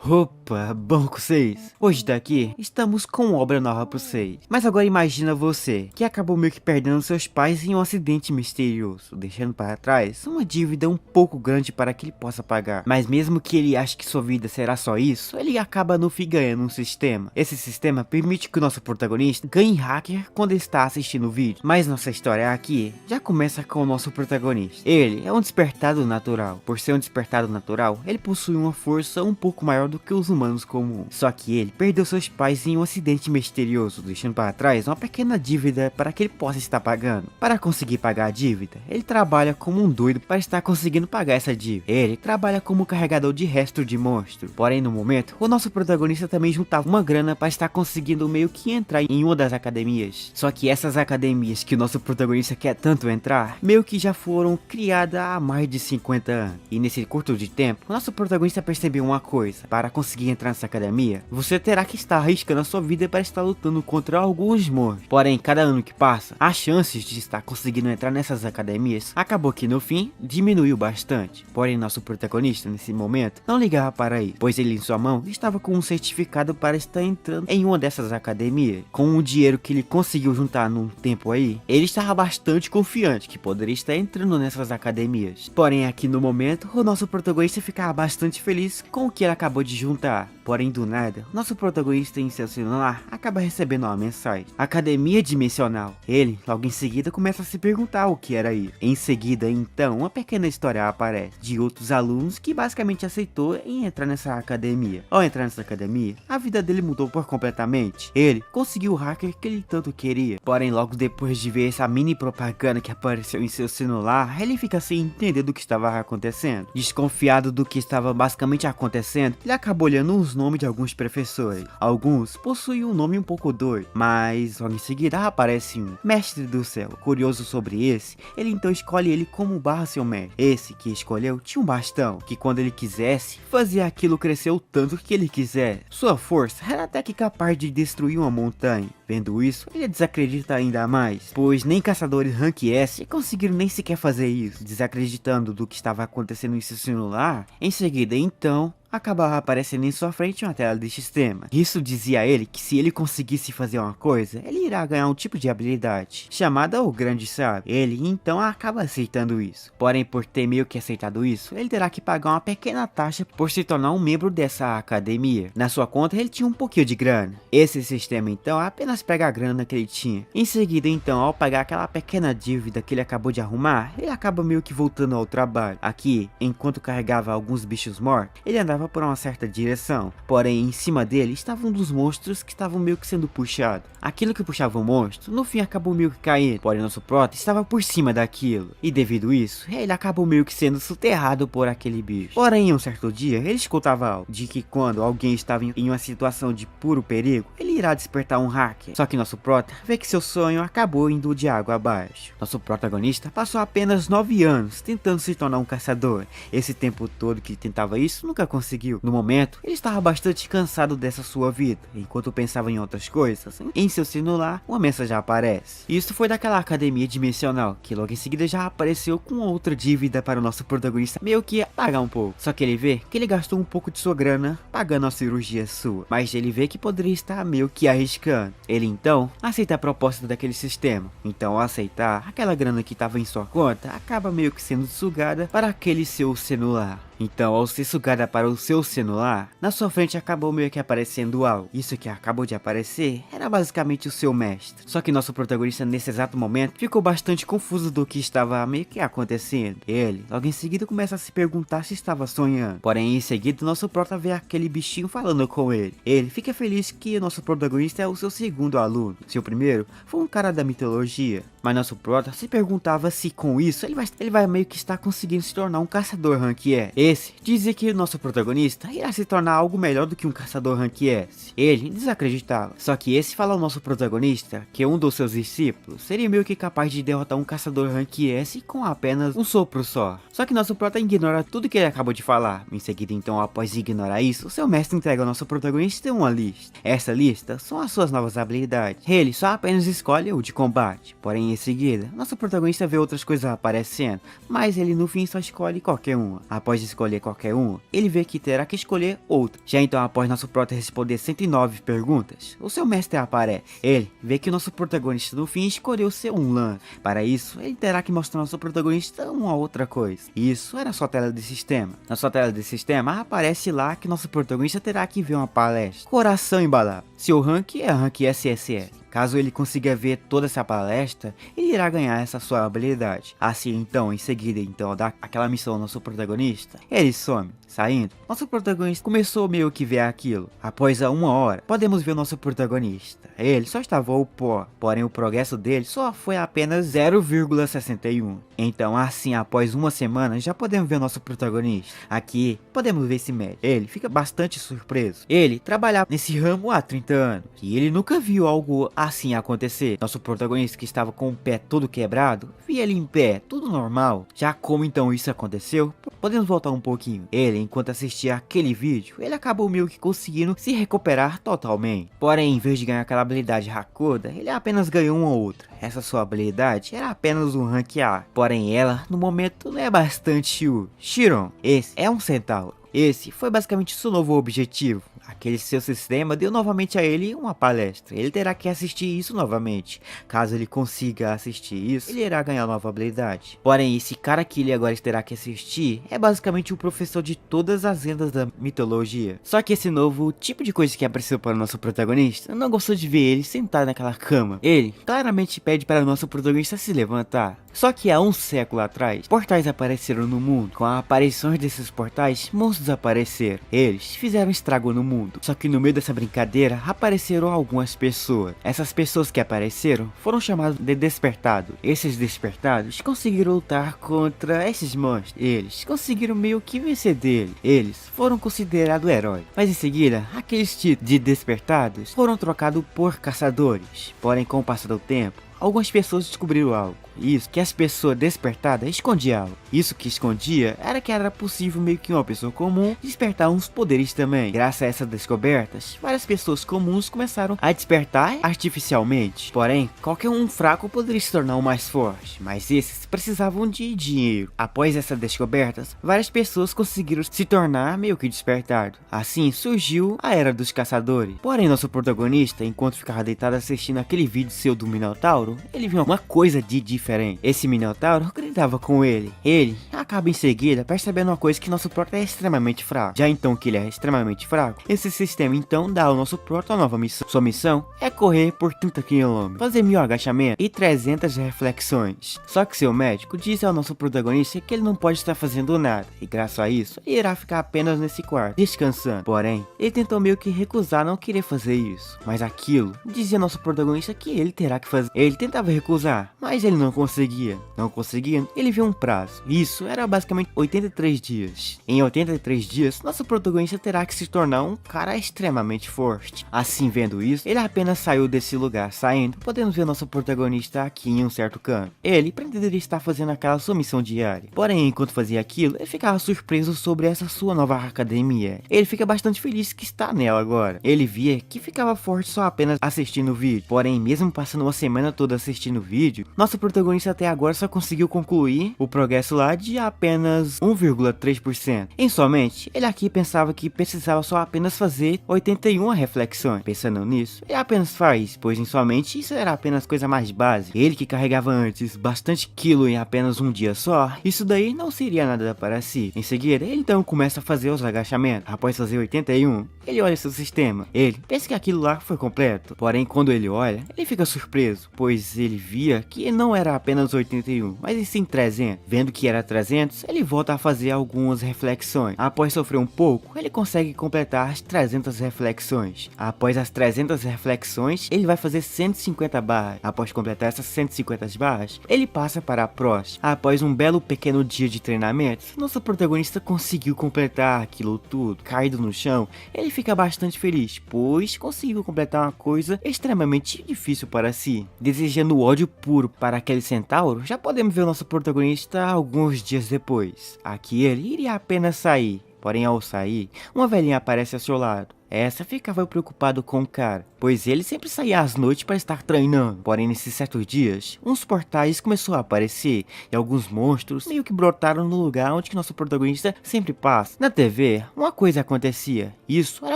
Opa, bom com vocês? Hoje daqui estamos com obra nova pra vocês. Mas agora imagina você, que acabou meio que perdendo seus pais em um acidente misterioso, deixando para trás uma dívida um pouco grande para que ele possa pagar. Mas mesmo que ele ache que sua vida será só isso, ele acaba no fim ganhando um sistema. Esse sistema permite que o nosso protagonista ganhe hacker quando ele está assistindo o vídeo. Mas nossa história aqui já começa com o nosso protagonista. Ele é um despertado natural. Por ser um despertado natural, ele possui uma força um pouco maior do que os humanos comuns. Só que ele perdeu seus pais em um acidente misterioso, deixando para trás uma pequena dívida para que ele possa estar pagando. Para conseguir pagar a dívida, ele trabalha como um doido para estar conseguindo pagar essa dívida. Ele trabalha como carregador de resto de monstro. Porém, no momento, o nosso protagonista também juntava uma grana para estar conseguindo meio que entrar em uma das academias. Só que essas academias que o nosso protagonista quer tanto entrar, meio que já foram criadas há mais de 50 anos. E nesse curto de tempo, o nosso protagonista percebeu uma coisa: para conseguir entrar nessa academia, você terá que estar arriscando a sua vida para estar lutando contra alguns monstros. Porém, cada ano que passa, as chances de estar conseguindo entrar nessas academias acabou que no fim diminuiu bastante. Porém, nosso protagonista nesse momento não ligava para isso, pois ele em sua mão estava com um certificado para estar entrando em uma dessas academias. Com o dinheiro que ele conseguiu juntar num tempo aí, ele estava bastante confiante que poderia estar entrando nessas academias. Porém, aqui no momento, o nosso protagonista ficava bastante feliz com o que ele acabou de juntar. Porém, do nada, nosso protagonista em seu celular acaba recebendo uma mensagem: Academia Dimensional. Ele, logo em seguida, começa a se perguntar o que era isso. Em seguida, então, uma pequena história aparece de outros alunos que basicamente aceitou em entrar nessa academia. Ao entrar nessa academia, a vida dele mudou por completamente. Ele conseguiu o hacker que ele tanto queria. Porém, logo depois de ver essa mini propaganda que apareceu em seu celular, ele fica sem entender do que estava acontecendo. Desconfiado do que estava basicamente acontecendo, ele acabou olhando os nomes de alguns professores. Alguns possuem um nome um pouco doido, mas logo em seguida aparece um Mestre do Céu. Curioso sobre esse, ele então escolhe ele como barra seu mestre. Esse que escolheu tinha um bastão, que quando ele quisesse, fazia aquilo crescer o tanto que ele quiser. Sua força era até que capaz de destruir uma montanha. Vendo isso, ele desacredita ainda mais, pois nem caçadores Rank S conseguiram nem sequer fazer isso. Desacreditando do que estava acontecendo em seu celular, em seguida então acabava aparecendo em sua frente uma tela de sistema. Isso dizia a ele que se ele conseguisse fazer uma coisa, ele irá ganhar um tipo de habilidade, chamada o Grande Sábio. Ele então acaba aceitando isso. Porém, por ter meio que aceitado isso, ele terá que pagar uma pequena taxa por se tornar um membro dessa academia. Na sua conta ele tinha um pouquinho de grana. Esse sistema então apenas pega a grana que ele tinha. Em seguida então, ao pagar aquela pequena dívida que ele acabou de arrumar, ele acaba meio que voltando ao trabalho. Aqui, enquanto carregava alguns bichos mortos, ele andava por uma certa direção, porém em cima dele estava um dos monstros que estavam meio que sendo puxado. Aquilo que puxava o monstro, no fim acabou meio que caindo, porém nosso prota estava por cima daquilo, e devido a isso, ele acabou meio que sendo soterrado por aquele bicho. Porém, em um certo dia, ele escutava algo, de que quando alguém estava em uma situação de puro perigo, ele irá despertar um hacker. Só que nosso prota vê que seu sonho acabou indo de água abaixo. Nosso protagonista passou apenas 9 anos tentando se tornar um caçador. Esse tempo todo que tentava isso, nunca conseguiu. No momento, ele estava bastante cansado dessa sua vida. Enquanto pensava em outras coisas, em seu celular, uma mensagem aparece. Isso foi daquela academia dimensional, que logo em seguida já apareceu com outra dívida para o nosso protagonista meio que pagar um pouco. Só que ele vê que ele gastou um pouco de sua grana pagando a cirurgia sua, mas ele vê que poderia estar meio que arriscando. Ele então aceita a proposta daquele sistema. Então, ao aceitar, aquela grana que estava em sua conta acaba meio que sendo sugada para aquele seu celular. Então, ao ser sugada para o seu celular, na sua frente acabou meio que aparecendo algo. Isso que acabou de aparecer era basicamente o seu mestre. Só que nosso protagonista nesse exato momento ficou bastante confuso do que estava meio que acontecendo. Ele, logo em seguida, começa a se perguntar se estava sonhando. Porém, em seguida, nosso prota vê aquele bichinho falando com ele. Ele fica feliz que nosso protagonista é o seu segundo aluno. Seu primeiro foi um cara da mitologia. Mas nosso prota se perguntava se com isso ele vai meio que estar conseguindo se tornar um caçador Rank S. Esse dizia que o nosso protagonista irá se tornar algo melhor do que um caçador Rank S. Ele desacreditava. Só que esse fala ao nosso protagonista que um dos seus discípulos seria meio que capaz de derrotar um caçador Rank S com apenas um sopro só. Só que nosso prota ignora tudo que ele acabou de falar. Em seguida então, após ignorar isso, seu mestre entrega ao nosso protagonista uma lista. Essa lista são as suas novas habilidades. Ele só apenas escolhe o de combate. Porém, em seguida, nosso protagonista vê outras coisas aparecendo, mas ele no fim só escolhe qualquer uma. Após escolher qualquer uma, ele vê que terá que escolher outra. Já então, após nosso prota responder 109 perguntas, o seu mestre aparece. Ele vê que o nosso protagonista no fim escolheu ser um lance. Para isso, ele terá que mostrar ao nosso protagonista uma outra coisa. Isso era sua tela de sistema. Na sua tela de sistema aparece lá que nosso protagonista terá que ver uma palestra. Coração embalado. Seu rank é rank SSS. Caso ele consiga ver toda essa palestra, ele irá ganhar essa sua habilidade. Assim então, em seguida então, dá aquela missão ao nosso protagonista, ele some, saindo. Nosso protagonista começou meio que ver aquilo. Após a 1 hora, podemos ver o nosso protagonista. Ele só estava o pó, porém o progresso dele só foi apenas 0,61. Então assim, após 1 semana, já podemos ver o nosso protagonista. Aqui, podemos ver esse médico. Ele fica bastante surpreso. Ele trabalhava nesse ramo há 30 anos, e ele nunca viu algo assim acontecer. Nosso protagonista, que estava com o pé todo quebrado, via ele em pé, tudo normal. Já como então isso aconteceu, podemos voltar um pouquinho. Ele, enquanto assistia aquele vídeo, ele acabou meio que conseguindo se recuperar totalmente. Porém, em vez de ganhar aquela habilidade Hakoda, ele apenas ganhou uma outra. Essa sua habilidade era apenas um rank A. Porém, ela, no momento, não é bastante útil. Chiron, esse é um centauro. Esse foi basicamente seu novo objetivo. Aquele seu sistema deu novamente a ele uma palestra. Ele terá que assistir isso novamente. Caso ele consiga assistir isso, ele irá ganhar nova habilidade. Porém, esse cara que ele agora terá que assistir é basicamente o professor de todas as lendas da mitologia. Só que esse novo tipo de coisa que apareceu para o nosso protagonista não gostou de ver ele sentado naquela cama. Ele claramente pede para o nosso protagonista se levantar. Só que há um século atrás, portais apareceram no mundo. Com a aparição desses portais, monstros apareceram. Eles fizeram estrago no mundo. Só que no meio dessa brincadeira, apareceram algumas pessoas. Essas pessoas que apareceram foram chamadas de despertados. Esses despertados conseguiram lutar contra esses monstros. Eles conseguiram meio que vencer dele. Eles foram considerados heróis. Mas em seguida, aqueles títulos de despertados foram trocados por caçadores. Porém, com o passar do tempo, algumas pessoas descobriram algo. Isso que as pessoas despertadas escondiam. Isso que escondia era que era possível meio que uma pessoa comum despertar uns poderes também. Graças a essas descobertas, várias pessoas comuns começaram a despertar artificialmente. Porém, qualquer um fraco poderia se tornar o mais forte, mas esses precisavam de dinheiro. Após essas descobertas, várias pessoas conseguiram se tornar meio que despertado. Assim surgiu a Era dos Caçadores. Porém, nosso protagonista, enquanto ficava deitado assistindo aquele vídeo seu do Minotauro, ele viu uma coisa de diferente. Esse Minotauro gritava com ele. Ele acaba em seguida percebendo uma coisa, que nosso prota é extremamente fraco. Já então que ele é extremamente fraco, esse sistema então dá ao nosso prota uma nova missão. Sua missão é correr por 30 km, fazer 1000 agachamentos e 300 reflexões. Só que seu médico diz ao nosso protagonista que ele não pode estar fazendo nada, e graças a isso, ele irá ficar apenas nesse quarto, descansando. Porém, ele tentou meio que recusar não querer fazer isso, mas aquilo dizia ao nosso protagonista que ele terá que fazer. Ele tentava recusar, mas ele não conseguia. Não conseguindo, ele viu um prazo. Isso era basicamente 83 dias. Em 83 dias, nosso protagonista terá que se tornar um cara extremamente forte. Assim, vendo isso, ele apenas saiu desse lugar. Saindo, podemos ver nosso protagonista aqui em um certo canto. Ele pretenderia estar fazendo aquela sua missão diária. Porém, enquanto fazia aquilo, ele ficava surpreso sobre essa sua nova academia. Ele fica bastante feliz que está nela agora. Ele via que ficava forte só apenas assistindo o vídeo. Porém, mesmo passando uma semana toda assistindo o vídeo, nosso protagonista até agora só conseguiu concluir o progresso lá de apenas 1,3%. Em sua mente, ele aqui pensava que precisava só apenas fazer 81 reflexões. Pensando nisso, ele apenas faz, pois em sua mente isso era apenas coisa mais básica. Ele que carregava antes bastante quilo em apenas um dia só, isso daí não seria nada para si. Em seguida, ele então começa a fazer os agachamentos. Após fazer 81, ele olha seu sistema. Ele pensa que aquilo lá foi completo. Porém, quando ele olha, ele fica surpreso, pois ele via que não era apenas 81, mas sim 300. Vendo que era 300, ele volta a fazer algumas reflexões. Após sofrer um pouco, ele consegue completar as 300 reflexões. Após as 300 reflexões, ele vai fazer 150 barras. Após completar essas 150 barras, ele passa para a próxima. Após um belo pequeno dia de treinamento, nosso protagonista conseguiu completar aquilo tudo. Caído no chão, ele fica bastante feliz, pois conseguiu completar uma coisa extremamente difícil para si. Desejando ódio puro para aquele centauro, já podemos ver o nosso protagonista alguns dias depois. Aqui ele iria apenas sair. Porém, ao sair, uma velhinha aparece ao seu lado. essa ficava preocupado com o cara, pois ele sempre saía às noites para estar treinando. Porém, nesses certos dias, uns portais começaram a aparecer e alguns monstros meio que brotaram no lugar onde que nosso protagonista sempre passa. Na TV, uma coisa acontecia. Isso eram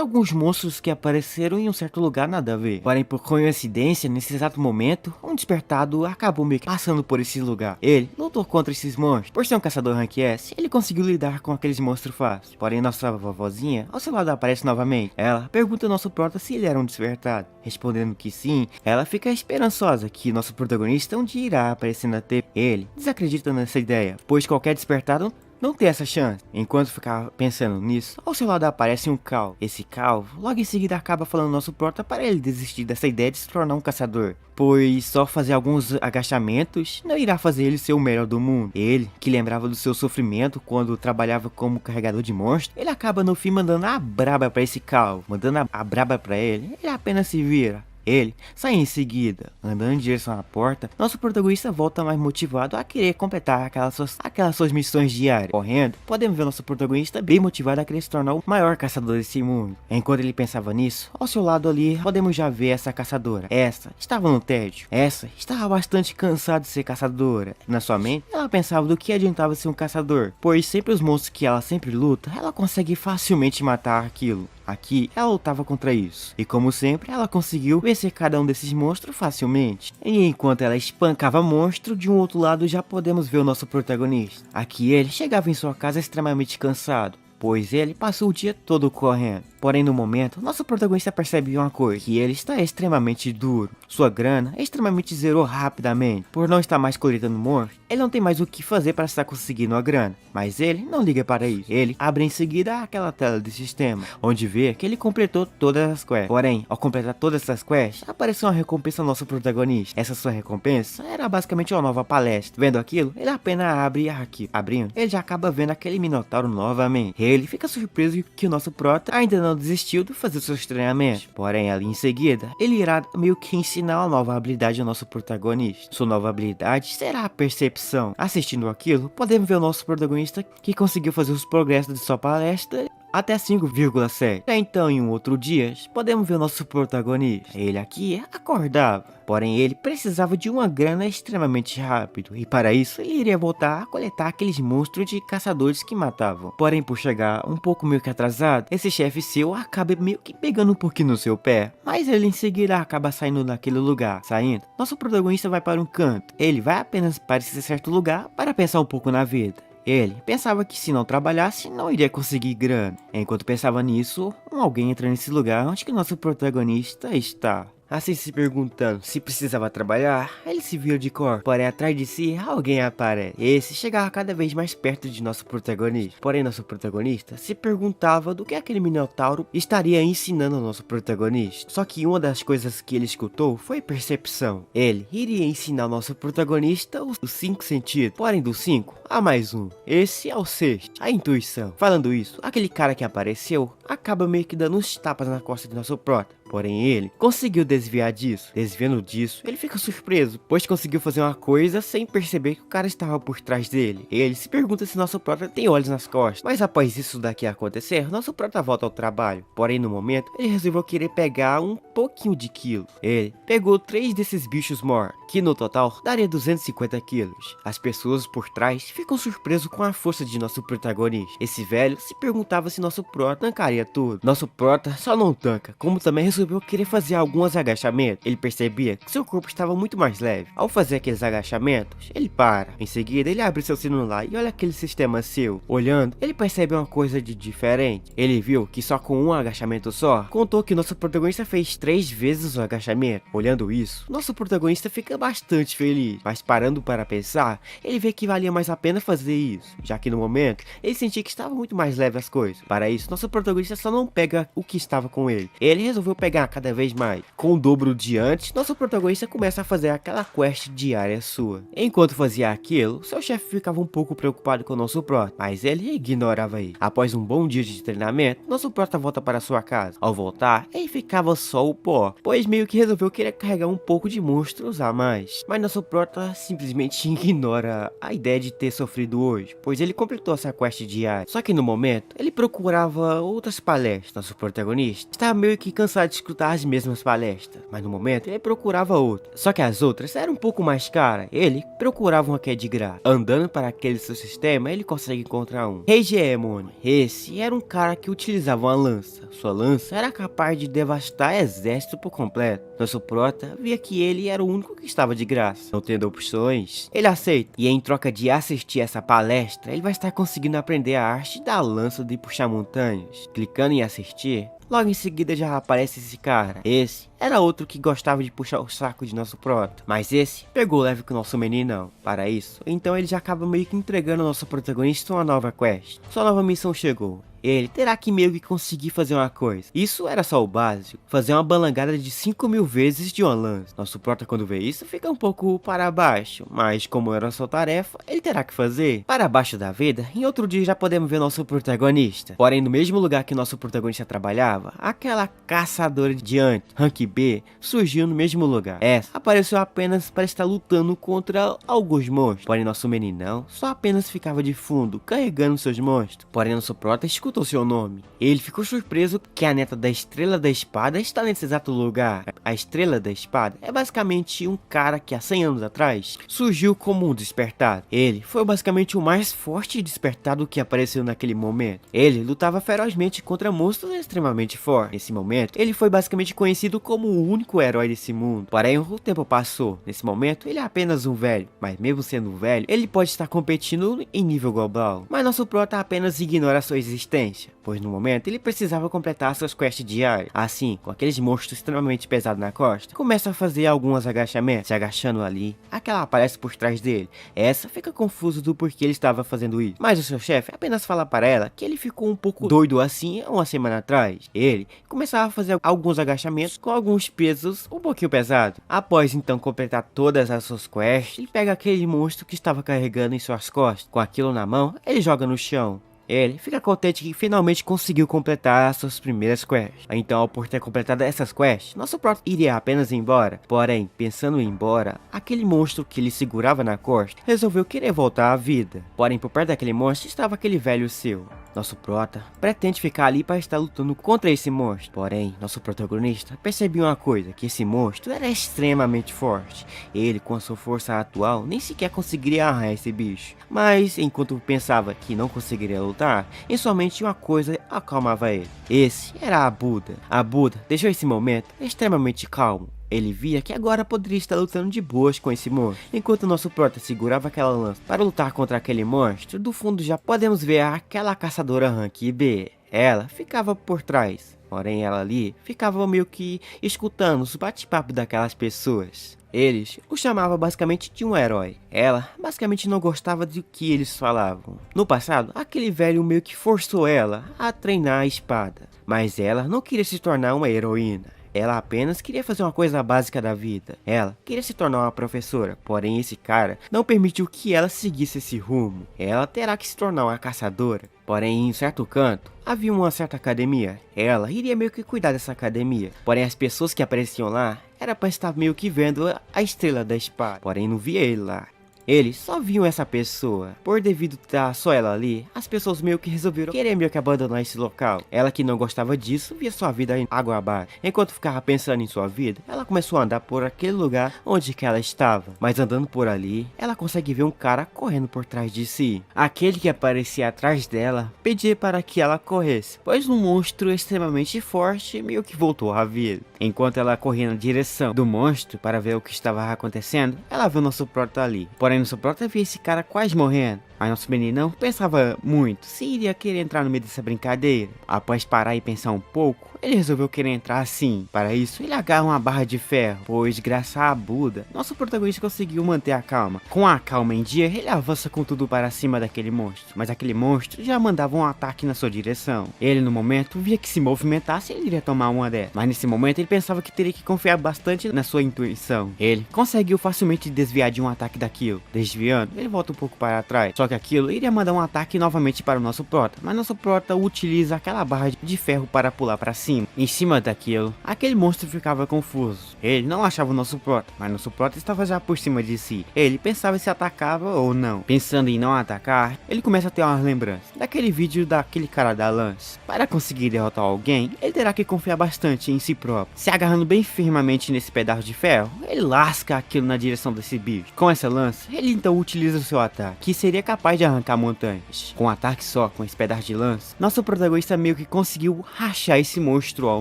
alguns monstros que apareceram em um certo lugar nada a ver. Porém, por coincidência, nesse exato momento, um despertado acabou meio que passando por esse lugar. Ele lutou contra esses monstros. Por ser um caçador rank S, ele conseguiu lidar com aqueles monstros fácil. Porém, nossa vovozinha, ao seu lado aparece novamente. Ela pergunta ao nosso prota se ele era um despertado. Respondendo que sim, ela fica esperançosa que nosso protagonista um dia irá aparecer na TV. Ele desacredita nessa ideia, pois qualquer despertado não tem essa chance. Enquanto ficava pensando nisso, ao seu lado aparece um calvo. Esse calvo logo em seguida acaba falando nosso prota para ele desistir dessa ideia de se tornar um caçador, pois só fazer alguns agachamentos não irá fazer ele ser o melhor do mundo. Ele, que lembrava do seu sofrimento quando trabalhava como carregador de monstros, ele acaba no fim mandando a braba para esse calvo. Mandando a braba para ele apenas se vira. Ele sai em seguida, andando em direção à porta. Nosso protagonista volta mais motivado a querer completar aquelas suas missões diárias. Correndo, podemos ver nosso protagonista bem motivado a querer se tornar o maior caçador desse mundo. Enquanto ele pensava nisso, ao seu lado ali, podemos já ver essa caçadora. Essa estava no tédio. Essa estava bastante cansada de ser caçadora. Na sua mente, ela pensava do que adiantava ser um caçador, pois sempre os monstros que ela sempre luta, ela consegue facilmente matar aquilo. Aqui, ela lutava contra isso, e como sempre, ela conseguiu vencer cada um desses monstros facilmente. E enquanto ela espancava monstro, de um outro lado já podemos ver o nosso protagonista. Aqui ele chegava em sua casa extremamente cansado, pois ele passou o dia todo correndo. Porém, no momento, nosso protagonista percebe uma coisa, que ele está extremamente duro. Sua grana extremamente zerou rapidamente. Por não estar mais coletando monstros, ele não tem mais o que fazer para estar conseguindo a grana. Mas ele não liga para isso. Ele abre em seguida aquela tela de sistema, onde vê que ele completou todas as quests. Porém, ao completar todas essas quests, apareceu uma recompensa ao nosso protagonista. Essa sua recompensa era basicamente uma nova palestra. Vendo aquilo, ele apenas abre aqui. Abrindo, ele já acaba vendo aquele minotauro novamente. Ele fica surpreso que o nosso prota ainda não desistiu de fazer seus treinamentos. Porém, ali em seguida, ele irá meio que ensinar uma nova habilidade ao nosso protagonista. Sua nova habilidade será a percepção. Assistindo aquilo, podemos ver o nosso protagonista que conseguiu fazer os progressos de sua palestra até 5,7. Então, em um outro dia, podemos ver o nosso protagonista. Ele aqui acordava. Porém, ele precisava de uma grana extremamente rápido, e para isso ele iria voltar a coletar aqueles monstros de caçadores que matavam. Porém, por chegar um pouco meio que atrasado, esse chefe seu acaba meio que pegando um pouquinho no seu pé, mas ele em seguida acaba saindo daquele lugar. Saindo, nosso protagonista vai para um canto. Ele vai apenas para esse certo lugar para pensar um pouco na vida. Ele pensava que se não trabalhasse, não iria conseguir grana. Enquanto pensava nisso, alguém entra nesse lugar onde que nosso protagonista está. Assim se perguntando se precisava trabalhar, ele se vira de cor, porém atrás de si alguém aparece. Esse chegava cada vez mais perto de nosso protagonista. Porém nosso protagonista se perguntava do que aquele minotauro estaria ensinando ao nosso protagonista. Só que uma das coisas que ele escutou foi percepção. Ele iria ensinar ao nosso protagonista os 5 sentidos. Porém dos 5, há mais um. Esse é o 6º, a intuição. Falando isso, aquele cara que apareceu acaba meio que dando uns tapas na costa de nosso prota. Porém ele conseguiu desviar disso. Desviando disso, ele fica surpreso, pois conseguiu fazer uma coisa sem perceber que o cara estava por trás dele. Ele se pergunta se nosso prota tem olhos nas costas. Mas após isso daqui acontecer, nosso prota volta ao trabalho. Porém no momento, ele resolveu querer pegar um pouquinho de quilo. Ele pegou 3 desses bichos mortos, que no total daria 250 quilos. As pessoas por trás ficam surpresas com a força de nosso protagonista. Esse velho se perguntava se nosso prota tancaria tudo. Nosso prota só não tanca, como também resolveu querer fazer alguns agachamentos. Ele percebia que seu corpo estava muito mais leve. Ao fazer aqueles agachamentos, ele para. Em seguida, ele abre seu celular e olha aquele sistema seu. Olhando, ele percebe uma coisa de diferente. Ele viu que só com um agachamento só, contou que nosso protagonista fez 3 vezes o agachamento. Olhando isso, nosso protagonista fica bastante feliz. Mas parando para pensar, ele vê que valia mais a pena fazer isso, já que no momento, ele sentia que estava muito mais leve as coisas. Para isso, nosso protagonista só não pega o que estava com ele. Ele resolveu pegar cada vez mais. Com o dobro de antes, nosso protagonista começa a fazer aquela quest diária sua. Enquanto fazia aquilo, seu chefe ficava um pouco preocupado com o nosso prota, mas ele ignorava ele. Após um bom dia de treinamento, nosso prota volta para sua casa. Ao voltar, ele ficava só pó, pois meio que resolveu querer carregar um pouco de monstros a mais. Mas nosso prota simplesmente ignora a ideia de ter sofrido hoje, pois ele completou essa quest diária. Só que no momento, ele procurava outras palestras. Nosso protagonista estava meio que cansado de escutar as mesmas palestras, mas no momento ele procurava outras. Só que as outras eram um pouco mais caras, ele procurava uma que é de graça. Andando para aquele seu sistema, ele consegue encontrar um Hegemony. Esse era um cara que utilizava uma lança. Sua lança era capaz de devastar exército por completo. Nosso prota via que ele era o único que estava de graça. Não tendo opções, ele aceita. E em troca de assistir essa palestra, ele vai estar conseguindo aprender a arte da lança de puxar montanhas. Clicando em assistir, logo em seguida já aparece esse cara. Esse era outro que gostava de puxar o saco de nosso prota, mas esse pegou leve com o nosso meninão. Para isso, então ele já acaba meio que entregando ao nosso protagonista uma nova quest. Sua nova missão chegou. Ele terá que meio que conseguir fazer uma coisa. Isso era só o básico. Fazer uma balangada de 5.000 vezes de uma lança. Nosso prota, quando vê isso, fica um pouco para baixo. Mas como era sua tarefa, ele terá que fazer. Para baixo da vida, em outro dia já podemos ver nosso protagonista. Porém, no mesmo lugar que nosso protagonista trabalhava, aquela caçadora de diante, Rank B, surgiu no mesmo lugar. Essa apareceu apenas para estar lutando contra alguns monstros. Porém, nosso meninão só apenas ficava de fundo, carregando seus monstros. Porém, nosso prota escutou seu nome. Ele ficou surpreso que a neta da Estrela da Espada está nesse exato lugar. A Estrela da Espada é basicamente um cara que há 100 anos atrás surgiu como um despertado. Ele foi basicamente o mais forte despertado que apareceu naquele momento. Ele lutava ferozmente contra monstros extremamente fortes. Nesse momento, ele foi basicamente conhecido como o único herói desse mundo. Porém, o tempo passou. Nesse momento, ele é apenas um velho. Mas mesmo sendo um velho, ele pode estar competindo em nível global. Mas nosso prota apenas ignora sua existência, pois no momento ele precisava completar suas quests diárias. Assim, com aqueles monstros extremamente pesados na costa, começa a fazer alguns agachamentos, se agachando ali. Aquela aparece por trás dele. Essa fica confuso do porquê ele estava fazendo isso. Mas o seu chefe apenas fala para ela que ele ficou um pouco doido assim uma semana atrás. Ele começava a fazer alguns agachamentos com alguns pesos um pouquinho pesados. Após então completar todas as suas quests, ele pega aquele monstro que estava carregando em suas costas. Com aquilo na mão, ele joga no chão. Ele fica contente que finalmente conseguiu completar as suas primeiras quests. Então, por ter completado essas quests, nosso prota iria apenas ir embora. Porém, pensando em ir embora, aquele monstro que ele segurava na costa resolveu querer voltar à vida. Porém, por perto daquele monstro estava aquele velho seu. Nosso prota pretende ficar ali para estar lutando contra esse monstro. Porém, nosso protagonista percebeu uma coisa, que esse monstro era extremamente forte. Ele, com a sua força atual, nem sequer conseguiria arranhar esse bicho. Mas, enquanto pensava que não conseguiria lutar, em somente uma coisa acalmava ele. Esse era a Buda. A Buda deixou esse momento extremamente calmo. Ele via que agora poderia estar lutando de boas com esse monstro. Enquanto nosso prota segurava aquela lança para lutar contra aquele monstro, do fundo já podemos ver aquela caçadora Rank B. Ela ficava por trás. Porém, ela ali ficava meio que escutando os bate-papo daquelas pessoas. Eles o chamavam basicamente de um herói. Ela basicamente não gostava do que eles falavam. No passado, aquele velho meio que forçou ela a treinar a espada. Mas ela não queria se tornar uma heroína. Ela apenas queria fazer uma coisa básica da vida. Ela queria se tornar uma professora, porém esse cara não permitiu que ela seguisse esse rumo. Ela terá que se tornar uma caçadora. Porém, em certo canto, havia uma certa academia. Ela iria meio que cuidar dessa academia. Porém, as pessoas que apareciam lá era para estar meio que vendo a Estrela da Espada. Porém, não via ele lá. Eles só viam essa pessoa. Por devido estar só ela ali, as pessoas meio que resolveram querer meio que abandonar esse local. Ela, que não gostava disso, via sua vida em água abaixo. Enquanto ficava pensando em sua vida, ela começou a andar por aquele lugar onde que ela estava. Mas andando por ali, ela consegue ver um cara correndo por trás de si. Aquele que aparecia atrás dela pedia para que ela corresse, pois um monstro extremamente forte meio que voltou à vida. Enquanto ela corria na direção do monstro para ver o que estava acontecendo, ela viu nosso prota ali. Porém, nosso prota via esse cara quase morrendo. Mas nosso meninão pensava muito se iria querer entrar no meio dessa brincadeira. Após parar e pensar um pouco, ele resolveu querer entrar assim. Para isso, ele agarra uma barra de ferro, pois graças a Buda, nosso protagonista conseguiu manter a calma. Com a calma em dia, ele avança com tudo para cima daquele monstro. Mas aquele monstro já mandava um ataque na sua direção. Ele, no momento, via que se movimentasse, ele iria tomar uma dessas. Mas nesse momento, ele pensava que teria que confiar bastante na sua intuição. Ele conseguiu facilmente desviar de um ataque daquilo. Desviando, ele volta um pouco para trás. Só Só que aquilo iria mandar um ataque novamente para o nosso prota, mas nosso prota utiliza aquela barra de ferro para pular para cima. Em cima daquilo, aquele monstro ficava confuso. Ele não achava o nosso prota, mas nosso prota estava já por cima de si. Ele pensava se atacava ou não. Pensando em não atacar, ele começa a ter umas lembranças daquele vídeo daquele cara da lança. Para conseguir derrotar alguém, ele terá que confiar bastante em si próprio. Se agarrando bem firmemente nesse pedaço de ferro, ele lasca aquilo na direção desse bicho. Com essa lança, ele então utiliza o seu ataque, que seria capaz de arrancar montanhas. Com um ataque só, com esse pedaço de lança, nosso protagonista meio que conseguiu rachar esse monstro ao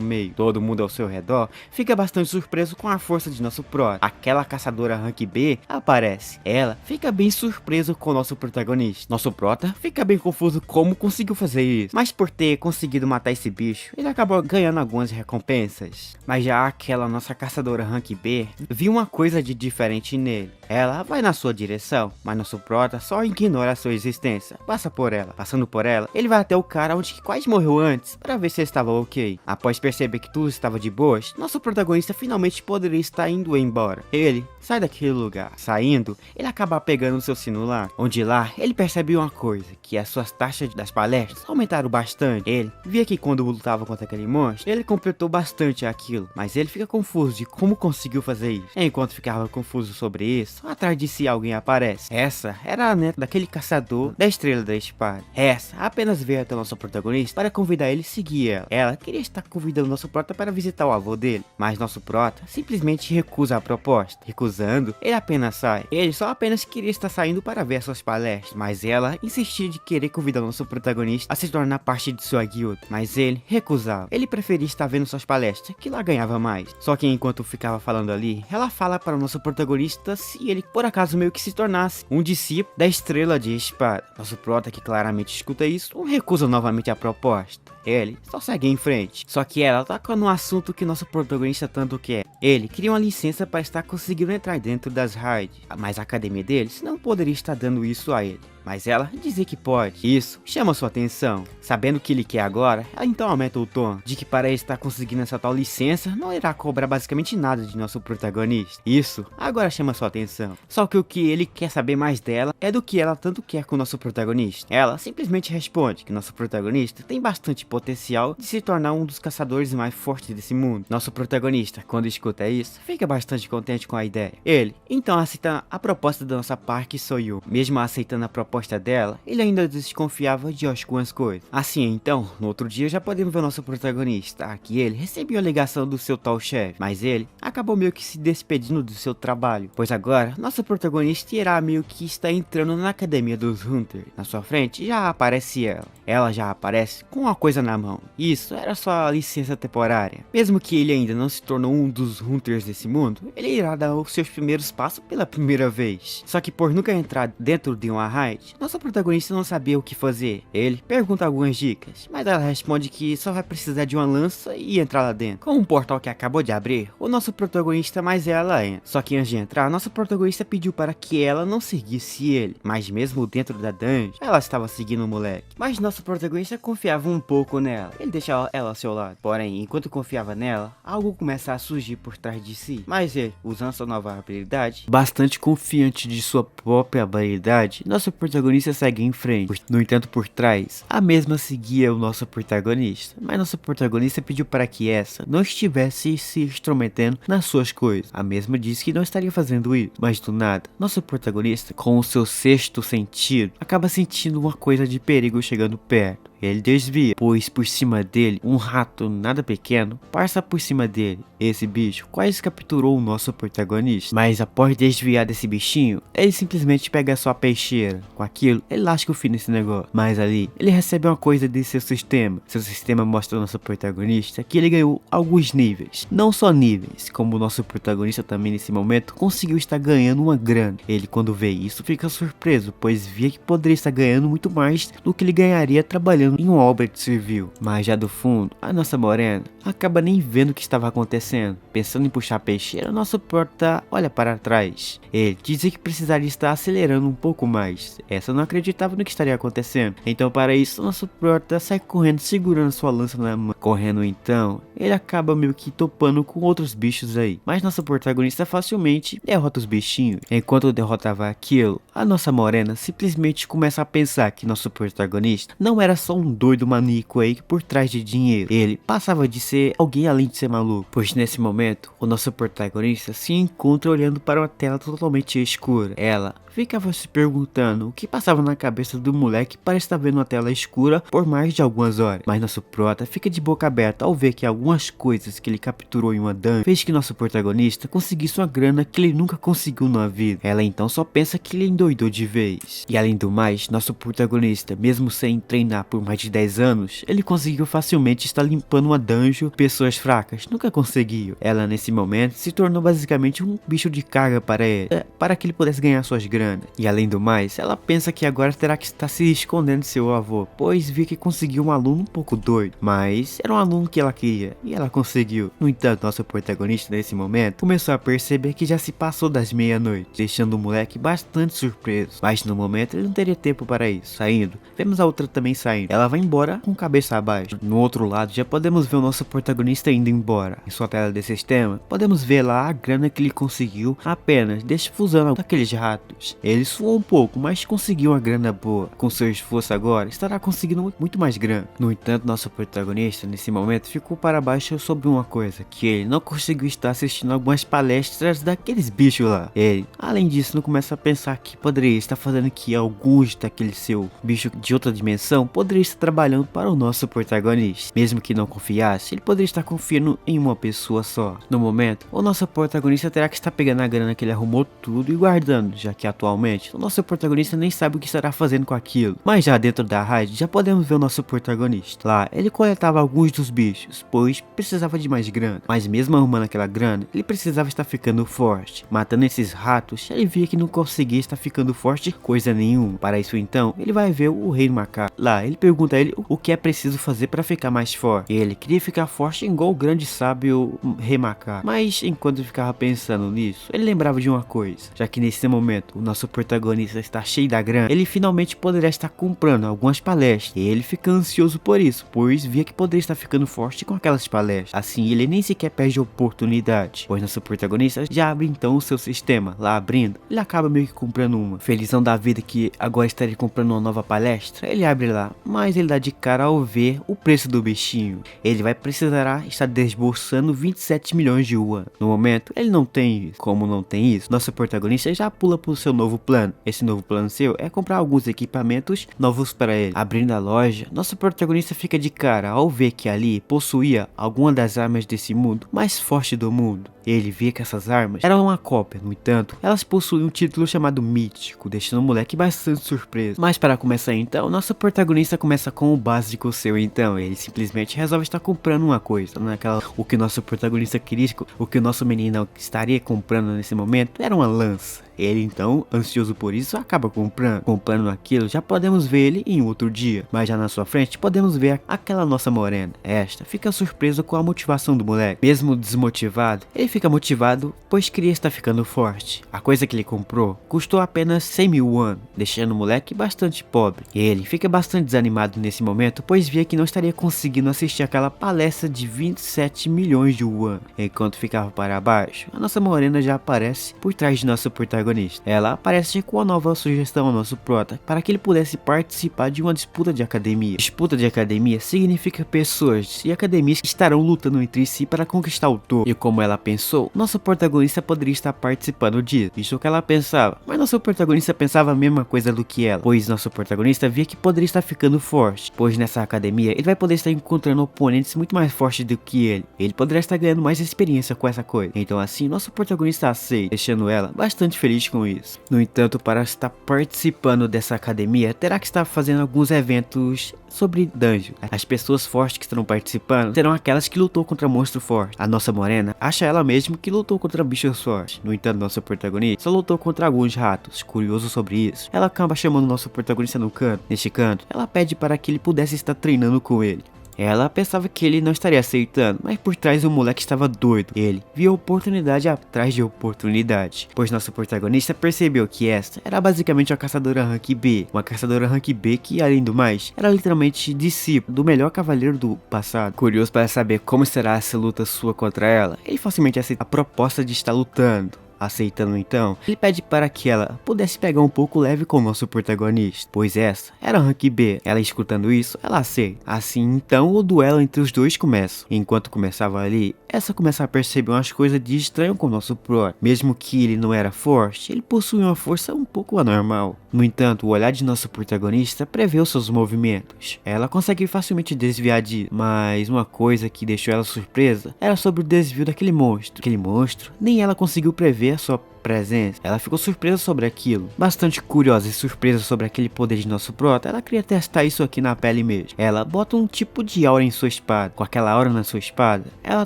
meio. Todo mundo ao seu redor fica bastante surpreso com a força de nosso prota. Aquela caçadora rank B aparece. Ela fica bem surpresa com o nosso protagonista. Nosso prota fica bem confuso como conseguiu fazer isso, mas por ter conseguido matar esse bicho, ele acabou ganhando algumas recompensas. Mas já aquela nossa caçadora rank B viu uma coisa de diferente nele. Ela vai na sua direção, mas nosso prota só ignora a sua existência. Passa por ela. Passando por ela, ele vai até o cara onde que quase morreu antes para ver se ele estava ok. Após perceber que tudo estava de boas, nosso protagonista finalmente poderia estar indo embora. Ele sai daquele lugar. Saindo, ele acaba pegando o seu celular, onde lá ele percebe uma coisa, que as suas taxas das palestras aumentaram bastante. Ele via que quando lutava contra aquele monstro, ele completou bastante aquilo, mas ele fica confuso de como conseguiu fazer isso. Enquanto ficava confuso sobre isso, atrás de si alguém aparece. Essa era a neta daquele caçador da estrela da espada. Essa apenas veio até o nosso protagonista para convidar ele a seguir ela. Ela queria estar convidando nosso prota para visitar o avô dele, mas nosso prota simplesmente recusa a proposta. Recusando, ele apenas sai. Ele só apenas queria estar saindo para ver as suas palestras, mas ela insistia de querer convidar nosso protagonista a se tornar parte de sua guilda, mas ele recusava. Ele preferia estar vendo suas palestras, que lá ganhava mais. Só que enquanto ficava falando ali, ela fala para o nosso protagonista se ele por acaso meio que se tornasse um discípulo da estrela de espada. Nosso prota, que claramente escuta isso, recusa novamente a proposta. Ele só segue em frente. Só que ela toca no assunto que nosso protagonista tanto quer. Ele queria uma licença para estar conseguindo entrar dentro das raids, mas a academia deles não poderia estar dando isso a ele. Mas ela dizia que pode. Isso chama sua atenção. Sabendo o que ele quer agora, ela então aumenta o tom de que para ele estar conseguindo essa tal licença, não irá cobrar basicamente nada de nosso protagonista. Isso agora chama sua atenção. Só que o que ele quer saber mais dela é do que ela tanto quer com o nosso protagonista. Ela simplesmente responde que nosso protagonista tem bastante potencial de se tornar um dos caçadores mais fortes desse mundo. Nosso protagonista, quando escuta isso, fica bastante contente com a ideia. Ele então aceita a proposta da nossa Park Soyu. Mesmo aceitando a proposta dela, ele ainda desconfiava de algumas coisas. Assim então, no outro dia já podemos ver o nosso protagonista. Aqui ele recebeu a ligação do seu tal chefe, mas ele acabou meio que se despedindo do seu trabalho, pois agora nosso protagonista irá meio que estar entrando na academia dos Hunters. Na sua frente já aparece ela. Ela já aparece com uma coisa na mão. Isso era sua licença temporária. Mesmo que ele ainda não se tornou um dos Hunters desse mundo, ele irá dar os seus primeiros passos pela primeira vez. Só que por nunca entrar dentro de uma raid, nosso protagonista não sabia o que fazer. Ele pergunta algumas dicas, mas ela responde que só vai precisar de uma lança e entrar lá dentro. Com um portal que acabou de abrir, o nosso protagonista mais ela entra. Só que antes de entrar, nosso protagonista pediu para que ela não seguisse ele, mas mesmo dentro da dungeon, ela estava seguindo o moleque. Mas nosso protagonista confiava um pouco nela. Ele deixava ela ao seu lado. Porém, enquanto confiava nela, algo começa a surgir por trás de si. Mas ele, usando sua nova habilidade, bastante confiante de sua própria habilidade, nosso protagonista segue em frente. No entanto, por trás, a mesma seguia o nosso protagonista. Mas nosso protagonista pediu para que essa não estivesse se intrometendo nas suas coisas. A mesma disse que não estaria fazendo isso. Mas do nada, nosso protagonista, com o seu sexto sentido, acaba sentindo uma coisa de perigo chegando perto. Ele desvia, pois por cima dele, um rato nada pequeno passa por cima dele. Esse bicho quase capturou o nosso protagonista, mas após desviar desse bichinho, ele simplesmente pega a sua peixeira. Com aquilo, ele lasca o fim desse negócio. Mas ali, ele recebe uma coisa de seu sistema. Seu sistema mostra ao nosso protagonista que ele ganhou alguns níveis. Não só níveis, como o nosso protagonista também nesse momento conseguiu estar ganhando uma grana. Ele, quando vê isso, fica surpreso, pois via que poderia estar ganhando muito mais do que ele ganharia trabalhando trabalhando em uma obra civil. Mas já do fundo, a nossa morena acaba nem vendo o que estava acontecendo. Pensando em puxar a peixeira, nosso prota olha para trás. Ele dizia que precisaria estar acelerando um pouco mais. Essa não acreditava no que estaria acontecendo. Então para isso, nosso prota sai correndo segurando sua lança na mão. Correndo então, ele acaba meio que topando com outros bichos aí. Mas nosso protagonista facilmente derrota os bichinhos. Enquanto derrotava aquilo, a nossa morena simplesmente começa a pensar que nosso protagonista não era só um doido maníaco aí por trás de dinheiro. Ele passava de ser alguém além de ser maluco. Pois nesse momento, o nosso protagonista se encontra olhando para uma tela totalmente escura. Ela ficava se perguntando o que passava na cabeça do moleque para estar vendo uma tela escura por mais de algumas horas. Mas nosso prota fica de boca aberta ao ver que algumas coisas que ele capturou em uma dungeon fez que nosso protagonista conseguisse uma grana que ele nunca conseguiu na vida. Ela então só pensa que ele endoidou de vez. E além do mais, nosso protagonista, mesmo sem treinar por mais de 10 anos, ele conseguiu facilmente estar limpando uma dungeon. Pessoas fracas nunca conseguiu. Ela nesse momento se tornou basicamente um bicho de carga para ele, para que ele pudesse ganhar suas granas. E além do mais, ela pensa que agora terá que estar se escondendo de seu avô, pois viu que conseguiu um aluno um pouco doido, mas era um aluno que ela queria, e ela conseguiu. No entanto, nosso protagonista nesse momento começou a perceber que já se passou das meia-noite, deixando o moleque bastante surpreso, mas no momento ele não teria tempo para isso. Saindo, vemos a outra também saindo, ela vai embora com cabeça abaixo. No outro lado, já podemos ver o nosso protagonista indo embora. Em sua tela de sistema, podemos ver lá a grana que ele conseguiu apenas desfusando daqueles ratos. Ele suou um pouco, mas conseguiu uma grana boa. Com seu esforço agora, estará conseguindo muito mais grana. No entanto, nosso protagonista nesse momento ficou para baixo sobre uma coisa, que ele não conseguiu estar assistindo algumas palestras daqueles bichos lá. Ele, além disso, não começa a pensar que poderia estar fazendo que alguns daqueles seu bicho de outra dimensão poderia estar trabalhando para o nosso protagonista. Mesmo que não confiasse, ele poderia estar confiando em uma pessoa só. No momento, o nosso protagonista terá que estar pegando a grana que ele arrumou tudo e guardando, já que atualmente o nosso protagonista nem sabe o que estará fazendo com aquilo. Mas já dentro da raid já podemos ver o nosso protagonista. Lá ele coletava alguns dos bichos, pois precisava de mais grana. Mas mesmo arrumando aquela grana, ele precisava estar ficando forte. Matando esses ratos, ele via que não conseguia estar ficando forte coisa nenhuma. Para isso então, ele vai ver o rei macaco. Lá ele pergunta a ele o que é preciso fazer para ficar mais forte. Ele queria ficar forte igual o grande sábio rei macaco. Mas enquanto ele ficava pensando nisso, ele lembrava de uma coisa, já que nesse momento o nosso protagonista está cheio da grana, ele finalmente poderá estar comprando algumas palestras. E ele fica ansioso por isso, pois via que poderia estar ficando forte com aquelas palestras. Assim ele nem sequer perde a oportunidade, pois nosso protagonista já abre então o seu sistema. Lá abrindo, ele acaba meio que comprando uma. Felizão da vida que agora estaria comprando uma nova palestra, ele abre lá, mas ele dá de cara ao ver o preço do bichinho. Ele vai precisar estar desbolsando 27 milhões de yuan. No momento, ele não tem isso. Como não tem isso, nosso protagonista já pula pro seu novo plano. Esse novo plano seu é comprar alguns equipamentos novos para ele. Abrindo a loja, nosso protagonista fica de cara ao ver que ali possuía alguma das armas desse mundo mais forte do mundo. Ele via que essas armas eram uma cópia, no entanto, elas possuíam um título chamado mítico, deixando o moleque bastante surpreso. Mas para começar então, nosso protagonista começa com o básico seu então, ele simplesmente resolve estar comprando uma coisa, naquela, o que o nosso protagonista queria, o que o nosso menino estaria comprando nesse momento era uma lança. Ele então, ansioso por isso, acaba comprando aquilo. Já podemos ver ele em outro dia, mas já na sua frente podemos ver aquela nossa morena. Esta fica surpresa com a motivação do moleque. Mesmo desmotivado, ele fica motivado, pois queria estar ficando forte. A coisa que ele comprou custou apenas 100 mil yuan, deixando o moleque bastante pobre. Ele fica bastante desanimado nesse momento, pois via que não estaria conseguindo assistir aquela palestra de 27 milhões de yuan. Enquanto ficava para baixo, a nossa morena já aparece por trás de nosso protagonista. Ela aparece com uma nova sugestão ao nosso prota, para que ele pudesse participar de uma disputa de academia. Disputa de academia significa pessoas e academias que estarão lutando entre si para conquistar o topo. E como ela pensou, nosso protagonista poderia estar participando disso. Isso é o que ela pensava, mas nosso protagonista pensava a mesma coisa do que ela, pois nosso protagonista via que poderia estar ficando forte, pois nessa academia ele vai poder estar encontrando oponentes muito mais fortes do que ele. Ele poderia estar ganhando mais experiência com essa coisa. Então assim, nosso protagonista aceita, deixando ela bastante feliz feliz com isso. No entanto, para estar participando dessa academia, terá que estar fazendo alguns eventos sobre dungeon. As pessoas fortes que estarão participando serão aquelas que lutou contra monstro forte. A nossa morena acha ela mesma que lutou contra bichos fortes. No entanto, nossa protagonista só lutou contra alguns ratos. Curioso sobre isso, ela acaba chamando nosso protagonista no canto. Neste canto, ela pede para que ele pudesse estar treinando com ele. Ela pensava que ele não estaria aceitando, mas por trás o moleque estava doido. Ele via oportunidade atrás de oportunidade, pois nosso protagonista percebeu que esta era basicamente uma caçadora rank B. Uma caçadora rank B que, além do mais, era literalmente discípulo do melhor cavaleiro do passado. Curioso para saber como será essa luta sua contra ela, ele facilmente aceita a proposta de estar lutando. Aceitando então, ele pede para que ela pudesse pegar um pouco leve com o nosso protagonista, pois essa era rank B. Ela escutando isso, ela aceita. Assim então o duelo entre os dois começa. Enquanto começava ali, essa começa a perceber umas coisas de estranho com o nosso pró. Mesmo que ele não era forte, ele possui uma força um pouco anormal. No entanto, o olhar de nosso protagonista prevê os seus movimentos. Ela consegue facilmente desviar de, mas uma coisa que deixou ela surpresa era sobre o desvio daquele monstro. Aquele monstro, nem ela conseguiu prever a sua presença. Ela ficou surpresa sobre aquilo. Bastante curiosa e surpresa sobre aquele poder de nosso prota, ela queria testar isso aqui na pele mesmo. Ela bota um tipo de aura em sua espada. Com aquela aura na sua espada, ela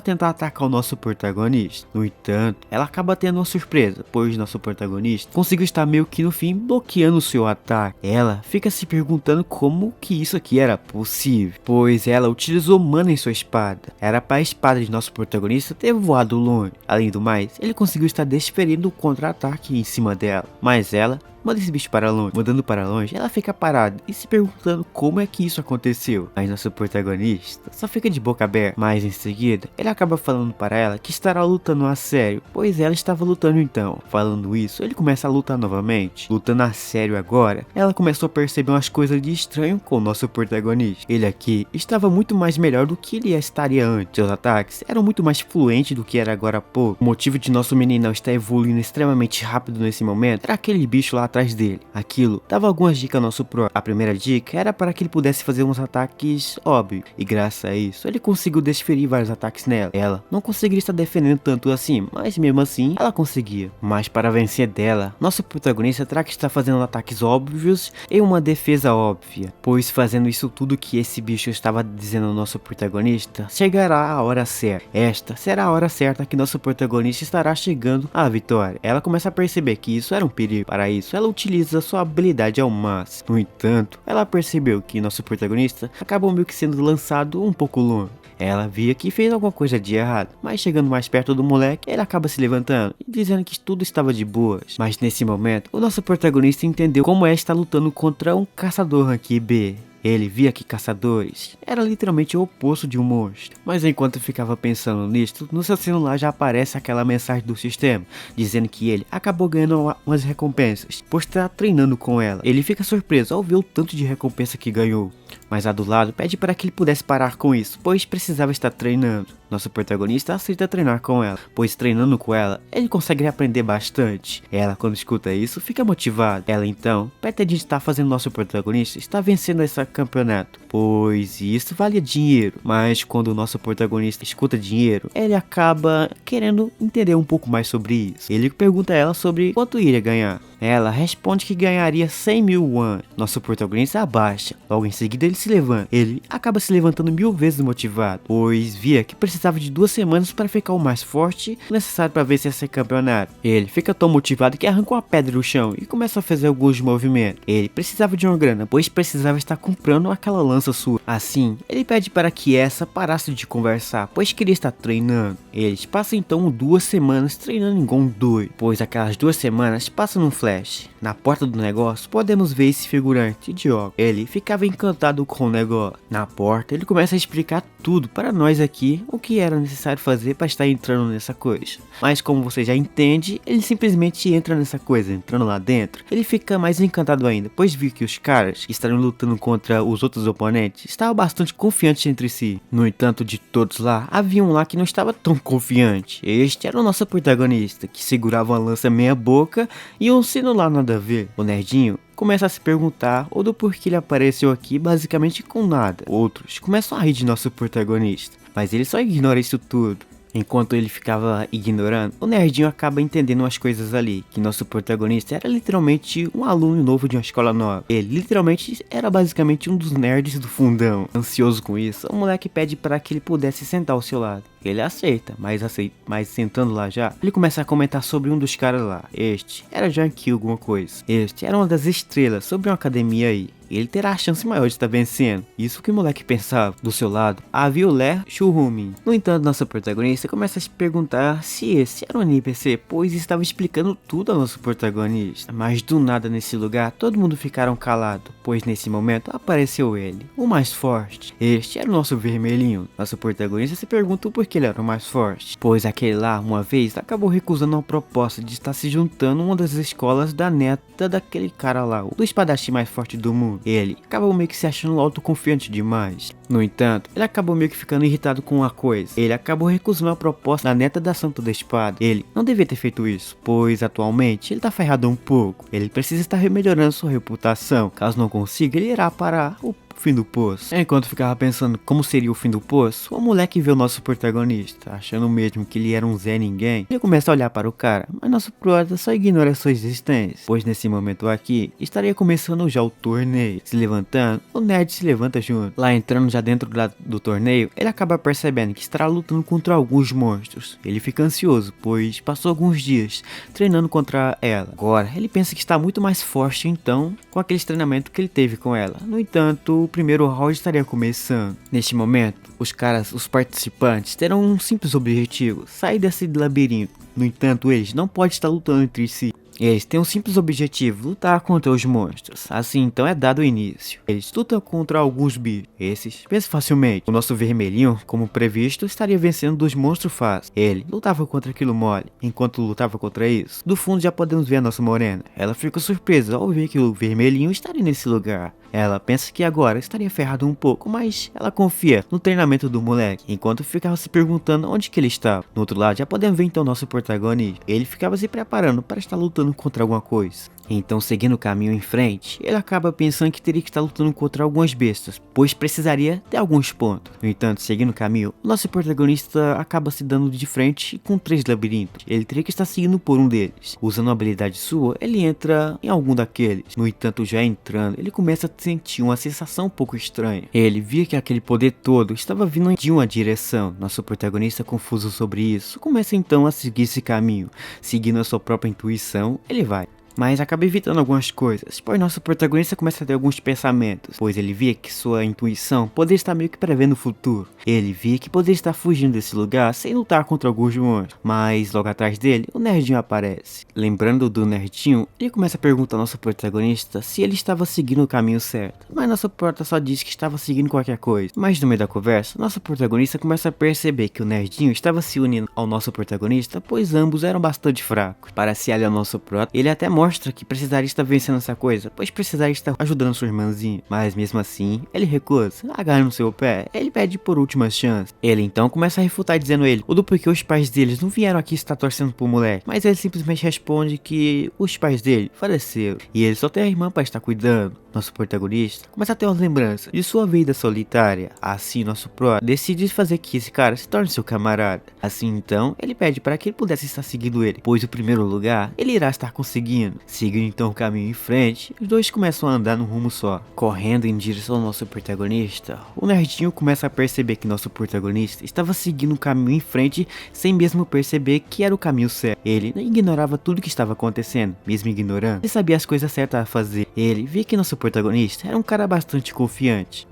tenta atacar o nosso protagonista. No entanto, ela acaba tendo uma surpresa, pois nosso protagonista conseguiu estar meio que no fim bloqueando o seu ataque. Ela fica se perguntando como que isso aqui era possível, pois ela utilizou mana em sua espada. Era para a espada de nosso protagonista ter voado longe. Além do mais, ele conseguiu estar desferindo o contra-ataque em cima dela, mas ela manda esse bicho para longe. Mandando para longe, ela fica parada e se perguntando como é que isso aconteceu. Mas nosso protagonista só fica de boca aberta. Mas em seguida, ele acaba falando para ela que estará lutando a sério, pois ela estava lutando então. Falando isso, ele começa a lutar novamente. Lutando a sério agora, ela começou a perceber umas coisas de estranho com o nosso protagonista. Ele aqui estava muito mais melhor do que ele estaria antes. Seus ataques eram muito mais fluentes do que era agora há pouco. O motivo de nosso meninão estar evoluindo extremamente rápido nesse momento era aquele bicho lá atrás dele. Aquilo dava algumas dicas ao nosso pró. A primeira dica era para que ele pudesse fazer uns ataques óbvios, e graças a isso ele conseguiu desferir vários ataques nela. Ela não conseguiria estar defendendo tanto assim, mas mesmo assim ela conseguia. Mas para vencer dela, nosso protagonista terá que estar fazendo ataques óbvios e uma defesa óbvia, pois fazendo isso tudo que esse bicho estava dizendo ao nosso protagonista, chegará a hora certa. Esta será a hora certa que nosso protagonista estará chegando à vitória. Ela começa a perceber que isso era um perigo. Para isso, ela utiliza sua habilidade ao máximo. No entanto, ela percebeu que nosso protagonista acabou meio que sendo lançado um pouco longe. Ela via que fez alguma coisa de errado, mas chegando mais perto do moleque, ele acaba se levantando e dizendo que tudo estava de boas. Mas nesse momento, o nosso protagonista entendeu como é estar lutando contra um caçador rank B. Ele via que caçadores era literalmente o oposto de um monstro. Mas enquanto ficava pensando nisto, no seu celular já aparece aquela mensagem do sistema, dizendo que ele acabou ganhando umas recompensas, por estar treinando com ela. Ele fica surpreso ao ver o tanto de recompensa que ganhou. Mas a do lado pede para que ele pudesse parar com isso, pois precisava estar treinando. Nosso protagonista aceita treinar com ela, pois treinando com ela, ele consegue aprender bastante. Ela, quando escuta isso, fica motivada. Ela então pretende estar fazendo nosso protagonista estar vencendo esse campeonato, pois isso valia dinheiro. Mas quando o nosso protagonista escuta dinheiro, ele acaba querendo entender um pouco mais sobre isso. Ele pergunta a ela sobre quanto iria ganhar. Ela responde que ganharia 100 mil won. Nosso protagonista abaixa. Logo em seguida ele se levanta. Ele acaba se levantando 1000 vezes motivado, pois via que precisava de 2 semanas para ficar o mais forte necessário para vencer esse campeonato. Ele fica tão motivado que arranca uma pedra do chão e começa a fazer alguns movimentos. Ele precisava de uma grana, pois precisava estar comprando aquela lança sua. Assim, ele pede para que essa parasse de conversar, pois queria estar treinando. Eles passam então 2 semanas treinando igual um doido, pois aquelas 2 semanas passam num flash. Na porta do negócio, podemos ver esse figurante de óculos. Ele ficava encantado com o negócio. Na porta, ele começa a explicar tudo para nós aqui, o que era necessário fazer para estar entrando nessa coisa. Mas como você já entende, ele simplesmente entra nessa coisa. Entrando lá dentro, ele fica mais encantado ainda, pois viu que os caras que estavam lutando contra os outros oponentes estavam bastante confiantes entre si. No entanto, de todos lá, havia um lá que não estava tão confiante. Este era o nosso protagonista, que segurava uma lança meia boca e um sino lá nada a ver. O nerdinho começa a se perguntar ou do porquê ele apareceu aqui basicamente com nada. Outros começam a rir de nosso protagonista, mas ele só ignora isso tudo. Enquanto ele ficava ignorando, o nerdinho acaba entendendo umas coisas ali, que nosso protagonista era literalmente um aluno novo de uma escola nova. Ele literalmente era basicamente um dos nerds do fundão. Ansioso com isso, o moleque pede para que ele pudesse sentar ao seu lado. Ele aceita, mas sentando lá já, ele começa a comentar sobre um dos caras lá. Este era Janky alguma coisa. Este era uma das estrelas sobre uma academia aí. Ele terá a chance maior de estar vencendo. Isso que o moleque pensava. Do seu lado, havia o Ler Shurumin. No entanto, nossa protagonista começa a se perguntar se esse era um NPC, pois estava explicando tudo ao nosso protagonista. Mas do nada nesse lugar, todo mundo ficaram calado, pois nesse momento apareceu ele, o mais forte. Este era o nosso vermelhinho. Nosso protagonista se pergunta por que ele era o mais forte, pois aquele lá, uma vez, acabou recusando uma proposta de estar se juntando a uma das escolas da neta daquele cara lá, o do espadachim mais forte do mundo. Ele acabou meio que se achando autoconfiante demais. No entanto, ele acabou meio que ficando irritado com uma coisa. Ele acabou recusando a proposta da neta da Santa da Espada. Ele não devia ter feito isso, pois atualmente ele tá ferrado um pouco. Ele precisa estar melhorando sua reputação. Caso não consiga, ele irá para o fim do poço. Enquanto ficava pensando como seria o fim do poço, o moleque vê o nosso protagonista, achando mesmo que ele era um Zé Ninguém. Ele começa a olhar para o cara, mas nosso prota só ignora sua existência, pois nesse momento aqui, estaria começando já o torneio. Se levantando, o nerd se levanta junto. Lá entrando já dentro do torneio, ele acaba percebendo que estará lutando contra alguns monstros. Ele fica ansioso, pois passou alguns dias treinando contra ela. Agora, ele pensa que está muito mais forte então, com aquele treinamento que ele teve com ela. No entanto, o primeiro round estaria começando. Neste momento, os participantes terão um simples objetivo: sair desse labirinto. No entanto, eles não podem estar lutando entre si. Eles têm um simples objetivo: lutar contra os monstros. Assim então é dado o início. Eles lutam contra alguns bichos. Esses vencem facilmente. O nosso vermelhinho, como previsto, estaria vencendo dos monstros fácil. Ele lutava contra aquilo mole. Enquanto lutava contra isso, do fundo já podemos ver a nossa morena. Ela fica surpresa ao ver que o vermelhinho estaria nesse lugar. Ela pensa que agora estaria ferrado um pouco, mas ela confia no treinamento do moleque, enquanto ficava se perguntando onde que ele estava. No outro lado já podemos ver então nosso protagonista. Ele ficava se preparando para estar lutando contra alguma coisa. Então, seguindo o caminho em frente, ele acaba pensando que teria que estar lutando contra algumas bestas, pois precisaria de alguns pontos. No entanto, seguindo o caminho, o nosso protagonista acaba se dando de frente com 3 labirintos. Ele teria que estar seguindo por um deles. Usando uma habilidade sua, ele entra em algum daqueles. No entanto, já entrando, ele começa a sentir uma sensação um pouco estranha. Ele via que aquele poder todo estava vindo de uma direção. Nosso protagonista, confuso sobre isso, começa então a seguir esse caminho. Seguindo a sua própria intuição, ele vai. Mas acaba evitando algumas coisas, pois nosso protagonista começa a ter alguns pensamentos, pois ele via que sua intuição poderia estar meio que prevendo o futuro. Ele via que poderia estar fugindo desse lugar sem lutar contra alguns monstros, mas logo atrás dele, o nerdinho aparece. Lembrando do nerdinho, ele começa a perguntar ao nosso protagonista se ele estava seguindo o caminho certo, mas nosso prota só disse que estava seguindo qualquer coisa. Mas no meio da conversa, nosso protagonista começa a perceber que o nerdinho estava se unindo ao nosso protagonista, pois ambos eram bastante fracos. Para se aliar ao nosso prota, ele até mostra que precisaria estar vencendo essa coisa, pois precisaria estar ajudando sua irmãzinha. Mas mesmo assim, ele recusa, agarra no seu pé. Ele pede por última chance. Ele então começa a refutar dizendo ele o do porquê os pais deles não vieram aqui estar torcendo pro moleque. Mas ele simplesmente responde que os pais dele faleceram e ele só tem a irmã para estar cuidando. Nosso protagonista começa a ter uma lembrança de sua vida solitária. Assim, nosso pró decide fazer que esse cara se torne seu camarada. Assim então, ele pede para que ele pudesse estar seguindo ele, pois o primeiro lugar ele irá estar conseguindo. Seguindo então o caminho em frente, os dois começam a andar num rumo só. Correndo em direção ao nosso protagonista, o nerdinho começa a perceber que nosso protagonista estava seguindo o caminho em frente sem mesmo perceber que era o caminho certo. Ele ignorava tudo que estava acontecendo, mesmo ignorando, ele sabia as coisas certas a fazer. Ele via que nosso protagonista era um cara bastante confiante.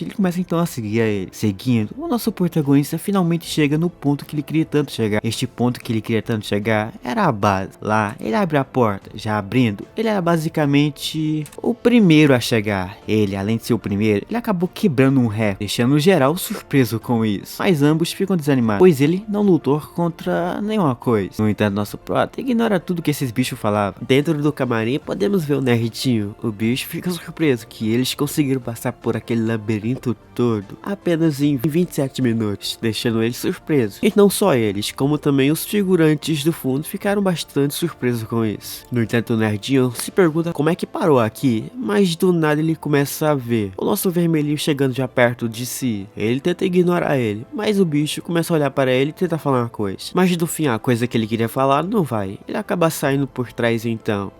Ele começa então a seguir a ele. Seguindo, o nosso protagonista finalmente chega no ponto que ele queria tanto chegar. Este ponto que ele queria tanto chegar era a base. Lá, ele abre a porta. Já abrindo, ele era basicamente o primeiro a chegar. Ele, além de ser o primeiro, ele acabou quebrando um recorde, deixando o geral surpreso com isso. Mas ambos ficam desanimados, pois ele não lutou contra nenhuma coisa. No entanto, nosso prota ignora tudo que esses bichos falavam. Dentro do camarim, podemos ver o nerdinho. O bicho fica surpreso que eles conseguiram passar por aquele labirinto todo apenas em 27 minutos, deixando eles surpresos. E não só eles, como também os figurantes do fundo ficaram bastante surpresos com isso. No entanto, o nerdinho se pergunta como é que parou aqui, mas do nada ele começa a ver o nosso vermelhinho chegando já perto de si. Ele tenta ignorar ele, mas o bicho começa a olhar para ele e tenta falar uma coisa. Mas no fim, a coisa que ele queria falar não vai. Ele acaba saindo por trás então.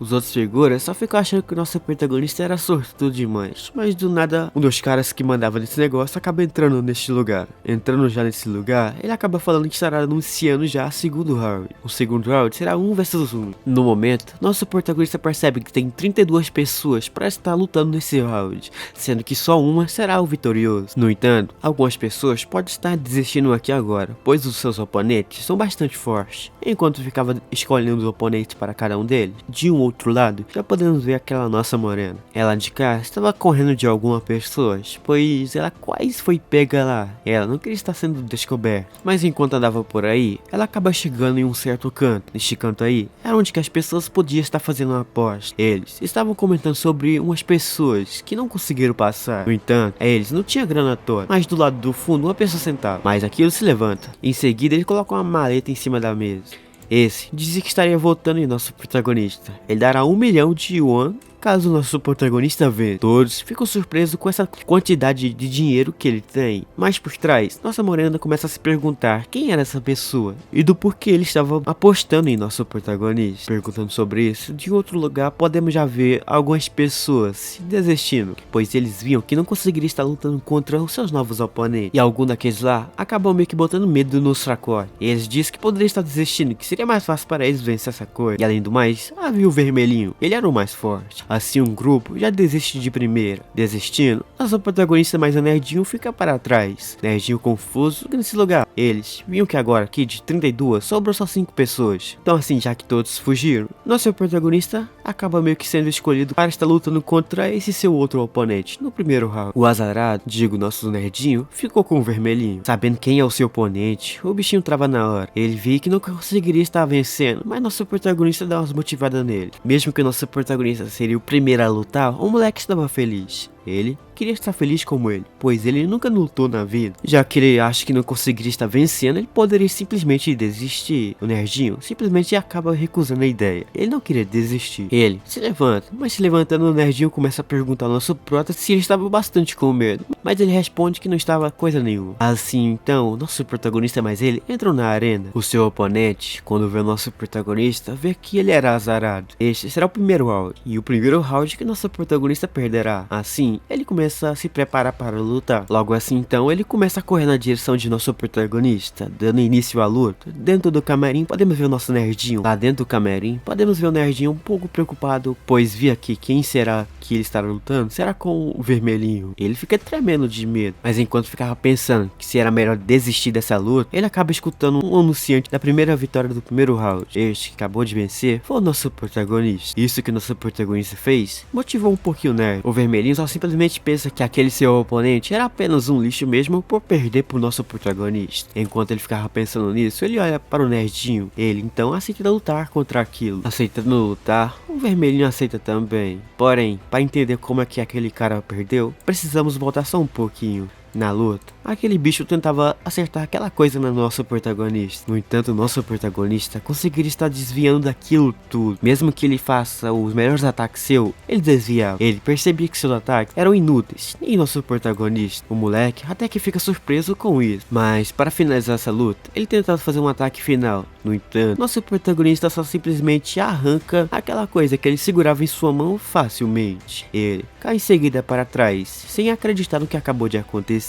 Os outros figuras só ficam achando que o nosso protagonista era sortudo demais. Mas do nada, um dos caras que mandava nesse negócio acaba entrando neste lugar. Entrando já nesse lugar, ele acaba falando que estará anunciando já o segundo round. O segundo round será 1 versus 1. No momento, nosso protagonista percebe que tem 32 pessoas para estar lutando nesse round, sendo que só uma será o vitorioso. No entanto, algumas pessoas podem estar desistindo aqui agora, pois os seus oponentes são bastante fortes. Enquanto ficava escolhendo os oponentes para cada um deles, de um outro lado, já podemos ver aquela nossa morena. Ela de cá estava correndo de algumas pessoas, pois ela quase foi pega lá. Ela não queria estar sendo descoberta. Mas enquanto andava por aí, ela acaba chegando em um certo canto. Neste canto aí, era onde que as pessoas podiam estar fazendo uma aposta. Eles estavam comentando sobre umas pessoas que não conseguiram passar. No entanto, eles não tinham grana toda. Mas do lado do fundo, uma pessoa sentada. Mas aquilo se levanta. Em seguida, ele coloca uma maleta em cima da mesa. Esse dizia que estaria votando em nosso protagonista. Ele dará 1 milhão de yuan caso o nosso protagonista vença. Todos ficam surpresos com essa quantidade de dinheiro que ele tem. Mas por trás, nossa morena começa a se perguntar quem era essa pessoa e do porquê ele estava apostando em nosso protagonista. Perguntando sobre isso, de outro lugar podemos já ver algumas pessoas se desistindo, pois eles viam que não conseguiria estar lutando contra os seus novos oponentes. E algum daqueles lá acabam meio que botando medo nos fracotes. Eles dizem que poderia estar desistindo, que seria mais fácil para eles vencer essa coisa. E além do mais, havia o vermelhinho, ele era o mais forte. Assim um grupo já desiste de primeira. Desistindo, nosso protagonista mais nerdinho fica para trás. Nerdinho confuso nesse lugar. Eles viam que agora aqui de 32 sobrou só 5 pessoas. Então assim, já que todos fugiram, nosso protagonista acaba meio que sendo escolhido para estar lutando contra esse seu outro oponente no primeiro round. O azarado, digo nosso nerdinho, ficou com o vermelhinho. Sabendo quem é o seu oponente, o bichinho trava na hora. Ele viu que não conseguiria estar vencendo, mas nosso protagonista dá umas motivadas nele. Mesmo que o nosso protagonista seria o primeiro a lutar, o moleque estava feliz. Ele queria estar feliz como ele, pois ele nunca lutou na vida. Já que ele acha que não conseguiria estar vencendo, ele poderia simplesmente desistir. O nerdinho simplesmente acaba recusando a ideia. Ele não queria desistir. Ele se levanta, mas se levantando o nerdinho começa a perguntar ao nosso prota se ele estava bastante com medo. Mas ele responde que não estava coisa nenhuma. Assim então, nosso protagonista mais ele entram na arena. O seu oponente, quando vê o nosso protagonista, vê que ele era azarado. Este será o primeiro round, e o primeiro round que nosso protagonista perderá. Assim, ele começa a se preparar para lutar. Logo assim então, ele começa a correr na direção de nosso protagonista, dando início à luta. Dentro do camarim podemos ver o nosso nerdinho. Lá dentro do camarim podemos ver o nerdinho um pouco preocupado, pois via que quem será que ele estará lutando será com o vermelhinho. Ele fica tremendo de medo, mas enquanto ficava pensando que se era melhor desistir dessa luta, ele acaba escutando um anunciante da primeira vitória do primeiro round. Este que acabou de vencer foi o nosso protagonista. Isso que o nosso protagonista fez motivou um pouquinho o nerd. O vermelhinho só simplesmente pensa que aquele seu oponente era apenas um lixo mesmo por perder pro nosso protagonista. Enquanto ele ficava pensando nisso, ele olha para o nerdinho. Ele então aceita lutar contra aquilo. Aceitando lutar, o vermelhinho aceita também. Porém, para entender como é que aquele cara perdeu, precisamos voltar só um pouquinho. Na luta, aquele bicho tentava acertar aquela coisa no nosso protagonista. No entanto, o nosso protagonista conseguiria estar desviando daquilo tudo. Mesmo que ele faça os melhores ataques seu, ele desviava. Ele percebia que seus ataques eram inúteis. Nem nosso protagonista, o moleque, até que fica surpreso com isso. Mas para finalizar essa luta, ele tentava fazer um ataque final. No entanto, nosso protagonista só simplesmente arranca aquela coisa que ele segurava em sua mão facilmente. Ele cai em seguida para trás, sem acreditar no que acabou de acontecer.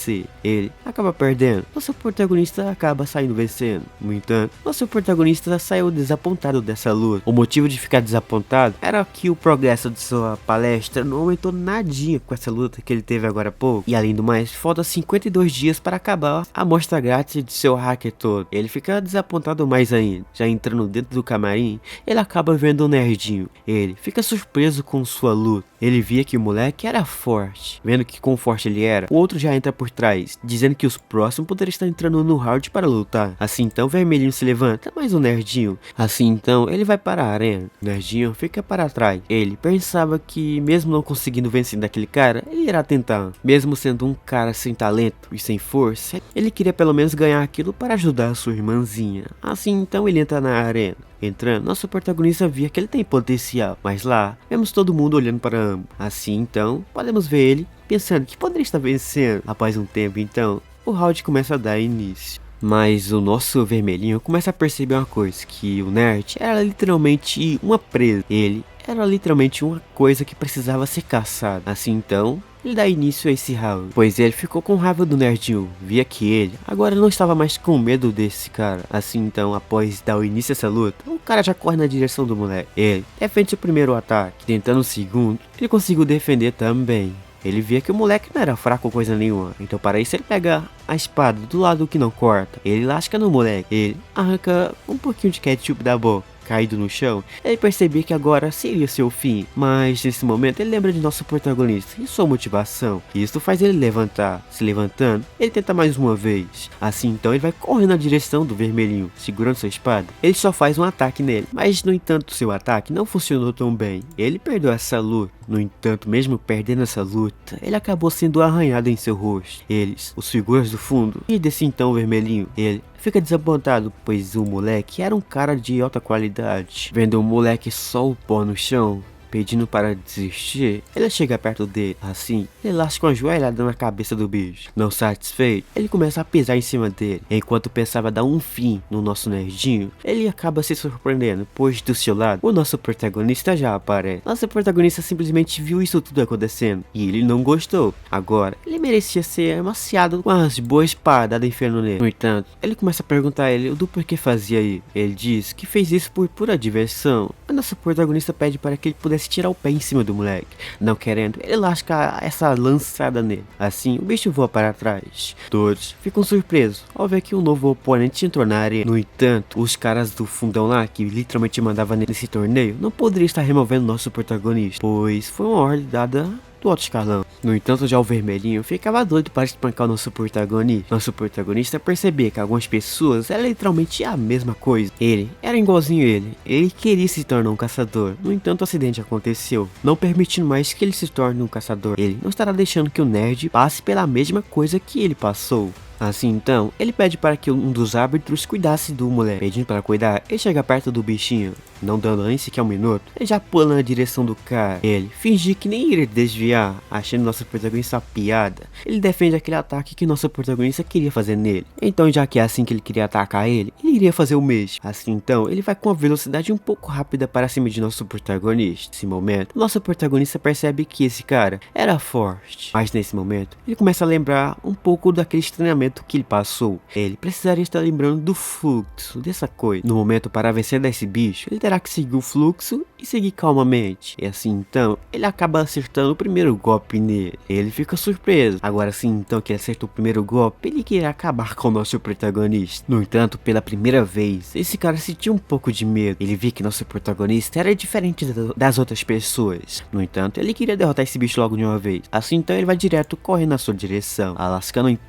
Ele acaba perdendo. Nosso protagonista acaba saindo vencendo. No entanto, nosso protagonista saiu desapontado dessa luta. O motivo de ficar desapontado era que o progresso de sua palestra não aumentou nadinha com essa luta que ele teve agora há pouco. E além do mais, falta 52 dias para acabar a amostra grátis de seu hacker todo. Ele fica desapontado mais ainda. Já entrando dentro do camarim, ele acaba vendo o nerdinho. Ele fica surpreso com sua luta. Ele via que o moleque era forte. Vendo que quão forte ele era, o outro já entra por trás, dizendo que os próximos poderiam estar entrando no round para lutar. Assim então o vermelhinho se levanta, mas o nerdinho. Assim então ele vai para a arena. O nerdinho fica para trás. Ele pensava que mesmo não conseguindo vencer daquele cara, ele irá tentar. Mesmo sendo um cara sem talento e sem força, ele queria pelo menos ganhar aquilo para ajudar a sua irmãzinha. Assim então ele entra na arena. entrando, nosso protagonista via que ele tem potencial, mas lá, vemos todo mundo olhando para ambos. Assim então, podemos ver ele pensando que poderia estar vencendo. Após um tempo então, o round começa a dar início. Mas o nosso vermelhinho começa a perceber uma coisa, que o nerd era literalmente uma presa. Ele era literalmente uma coisa que precisava ser caçada. Assim então, ele dá início a esse round, pois ele ficou com raiva do nerdinho, via que ele agora não estava mais com medo desse cara. Assim então, após dar o início a essa luta, o cara já corre na direção do moleque. Ele defende o primeiro ataque, tentando o segundo, ele conseguiu defender também. Ele via que o moleque não era fraco ou coisa nenhuma, então para isso ele pega a espada do lado que não corta, ele lasca no moleque, ele arranca um pouquinho de ketchup da boca. Caído no chão, ele percebia que agora seria seu fim, mas nesse momento ele lembra de nosso protagonista e sua motivação. Isso faz ele levantar. Se levantando, ele tenta mais uma vez. Assim então ele vai correndo na direção do vermelhinho, segurando sua espada. Ele só faz um ataque nele, mas no entanto seu ataque não funcionou tão bem. Ele perdeu essa luta. No entanto, mesmo perdendo essa luta, ele acabou sendo arranhado em seu rosto. Eles, os figuras do fundo, e desse então o vermelhinho, ele fica desapontado, pois o moleque era um cara de alta qualidade. Vendo o moleque só o pó no chão, pedindo para desistir, ele chega perto dele. Assim, ele lasca uma joelhada na cabeça do bicho. Não satisfeito, ele começa a pisar em cima dele. Enquanto pensava dar um fim no nosso nerdinho, ele acaba se surpreendendo, pois do seu lado, o nosso protagonista já aparece. Nosso protagonista simplesmente viu isso tudo acontecendo, e ele não gostou. Agora, ele merecia ser amaciado com as boas espadas do inferno nele. No entanto, ele começa a perguntar a ele do porquê fazia isso. Ele diz que fez isso por pura diversão. O nosso protagonista pede para que ele pudesse tirar o pé em cima do moleque. Não querendo, ele lasca essa lançada nele. Assim, o bicho voa para trás. Todos ficam surpresos ao ver que um novo oponente entrou na arena. No entanto, os caras do fundão lá, que literalmente mandava nesse torneio, não poderiam estar removendo nosso protagonista, pois foi uma ordem dada do alto escalão. No entanto, já o vermelhinho ficava doido para espancar o nosso protagonista. Nosso protagonista percebia que algumas pessoas eram literalmente a mesma coisa. Ele era igualzinho ele queria se tornar um caçador. No entanto, o acidente aconteceu, não permitindo mais que ele se torne um caçador. Ele não estará deixando que o nerd passe pela mesma coisa que ele passou. Assim então, ele pede para que um dos árbitros cuidasse do moleque. Pedindo para cuidar, ele chega perto do bichinho, não dando nem sequer um minuto, ele já pula na direção do cara. Ele finge que nem iria desviar, achando nosso protagonista piada. Ele defende aquele ataque que nosso protagonista queria fazer nele. Então, já que é assim que ele queria atacar ele iria fazer o mesmo. Assim então, ele vai com uma velocidade um pouco rápida para cima de nosso protagonista. Nesse momento, nosso protagonista percebe que esse cara era forte, mas nesse momento, ele começa a lembrar um pouco daquele treinamento que ele passou. Ele precisaria estar lembrando do fluxo dessa coisa. No momento para vencer desse bicho, ele terá que seguir o fluxo e seguir calmamente. E assim então, ele acaba acertando o primeiro golpe nele. Ele fica surpreso. Agora sim então que ele acertou o primeiro golpe, ele queria acabar com o nosso protagonista. No entanto, pela primeira vez, esse cara sentiu um pouco de medo. Ele viu que nosso protagonista era diferente das outras pessoas. No entanto, ele queria derrotar esse bicho logo de uma vez. Assim então, ele vai direto correndo na sua direção.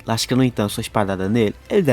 Lascando então sua espadada nele, ele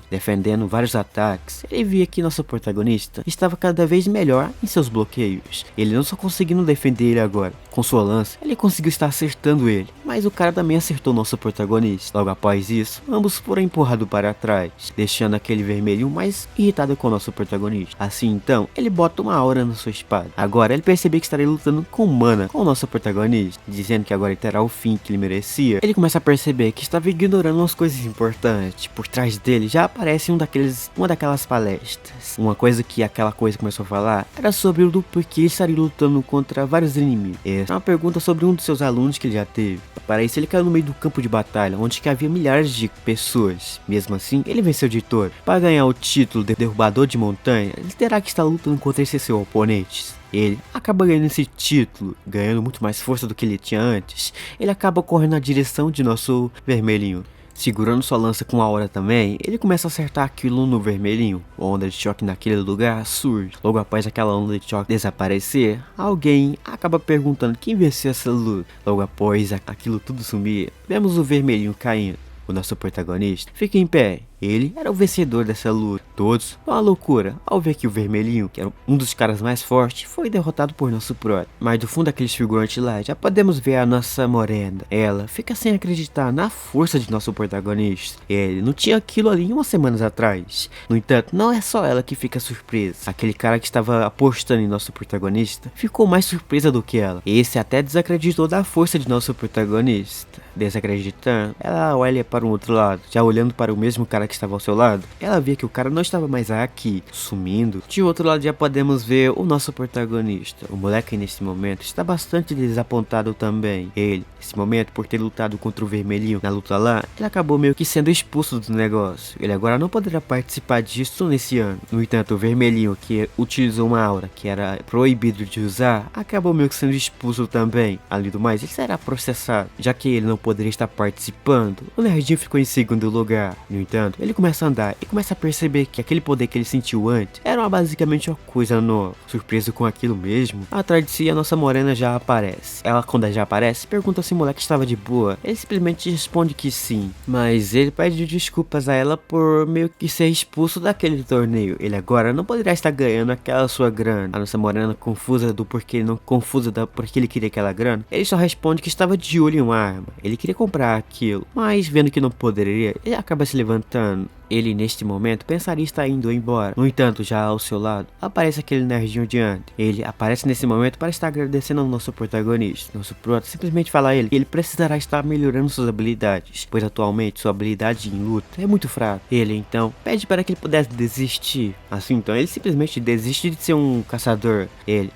defendendo vários ataques. Ele via que nosso protagonista estava cada vez melhor em seus bloqueios. Ele não só conseguindo defender ele agora, com sua lança, ele conseguiu estar acertando ele, mas o cara também acertou nosso protagonista. Logo após isso, ambos foram empurrados para trás, deixando aquele vermelho mais irritado com o nosso protagonista. Assim então, ele bota uma aura na sua espada. Agora ele percebeu que estaria lutando com mana com o nosso protagonista, dizendo que agora ele terá o fim que ele merecia. Ele começa a perceber que estava ignorando umas coisas importante. Por trás dele já aparece uma daquelas palestras. Uma coisa que aquela coisa começou a falar era sobre o porquê ele estaria lutando contra vários inimigos. Essa é uma pergunta sobre um dos seus alunos que ele já teve. Para isso ele caiu no meio do campo de batalha, onde que havia milhares de pessoas. Mesmo assim, ele venceu de todo. Para ganhar o título de derrubador de montanha, ele terá que estar lutando contra esses seus oponentes. Ele acaba ganhando esse título, ganhando muito mais força do que ele tinha antes. Ele acaba correndo na direção de nosso vermelhinho. Segurando sua lança com a aura também, ele começa a acertar aquilo no vermelhinho. A onda de choque naquele lugar surge. Logo após aquela onda de choque desaparecer, alguém acaba perguntando quem venceu essa luta. Logo após aquilo tudo sumir, vemos o vermelhinho caindo. o nosso protagonista, fica em pé. Ele era o vencedor dessa luta. Todos uma loucura ao ver que o vermelhinho, que era um dos caras mais fortes, foi derrotado por nosso prota. Mas do fundo daqueles figurantes lá, já podemos ver a nossa morena. Ela fica sem acreditar na força de nosso protagonista. Ele não tinha aquilo ali umas semanas atrás. No entanto, não é só ela que fica surpresa. Aquele cara que estava apostando em nosso protagonista ficou mais surpresa do que ela. Esse até desacreditou da força de nosso protagonista. Desacreditando, ela olha para o outro lado, já olhando para o mesmo cara que estava ao seu lado. Ela vê que o cara não estava mais aqui, sumindo. De outro lado já podemos ver o nosso protagonista. O moleque nesse momento está bastante desapontado também. Ele, nesse momento, por ter lutado contra o vermelhinho na luta lá, ele acabou meio que sendo expulso do negócio. Ele agora não poderá participar disso nesse ano. No entanto, o vermelhinho, que utilizou uma aura que era proibido de usar, acabou meio que sendo expulso também. Além do mais, ele será processado, já que ele não poderia estar participando. O nerdinho ficou em segundo lugar. No entanto, ele começa a andar e começa a perceber que aquele poder que ele sentiu antes era basicamente uma coisa nova. Surpreso com aquilo mesmo, atrás de si a nossa morena já aparece. Ela, quando já aparece, pergunta se o moleque estava de boa. Ele simplesmente responde que sim, mas ele pede desculpas a ela por meio que ser expulso daquele torneio. Ele agora não poderá estar ganhando aquela sua grana. A nossa morena, confusa do porquê, não confusa da porque ele queria aquela grana, ele só responde que estava de olho em uma arma. Ele queria comprar aquilo, mas vendo que não poderia, ele acaba se levantando. Ele, neste momento, pensaria estar indo embora. No entanto, já ao seu lado, aparece aquele nerdinho de antes. Ele aparece nesse momento para estar agradecendo ao nosso protagonista. Nosso prota simplesmente fala a ele que ele precisará estar melhorando suas habilidades, pois atualmente sua habilidade em luta é muito fraca. Ele, então, pede para que ele pudesse desistir. Assim, então, ele simplesmente desiste de ser um caçador. Ele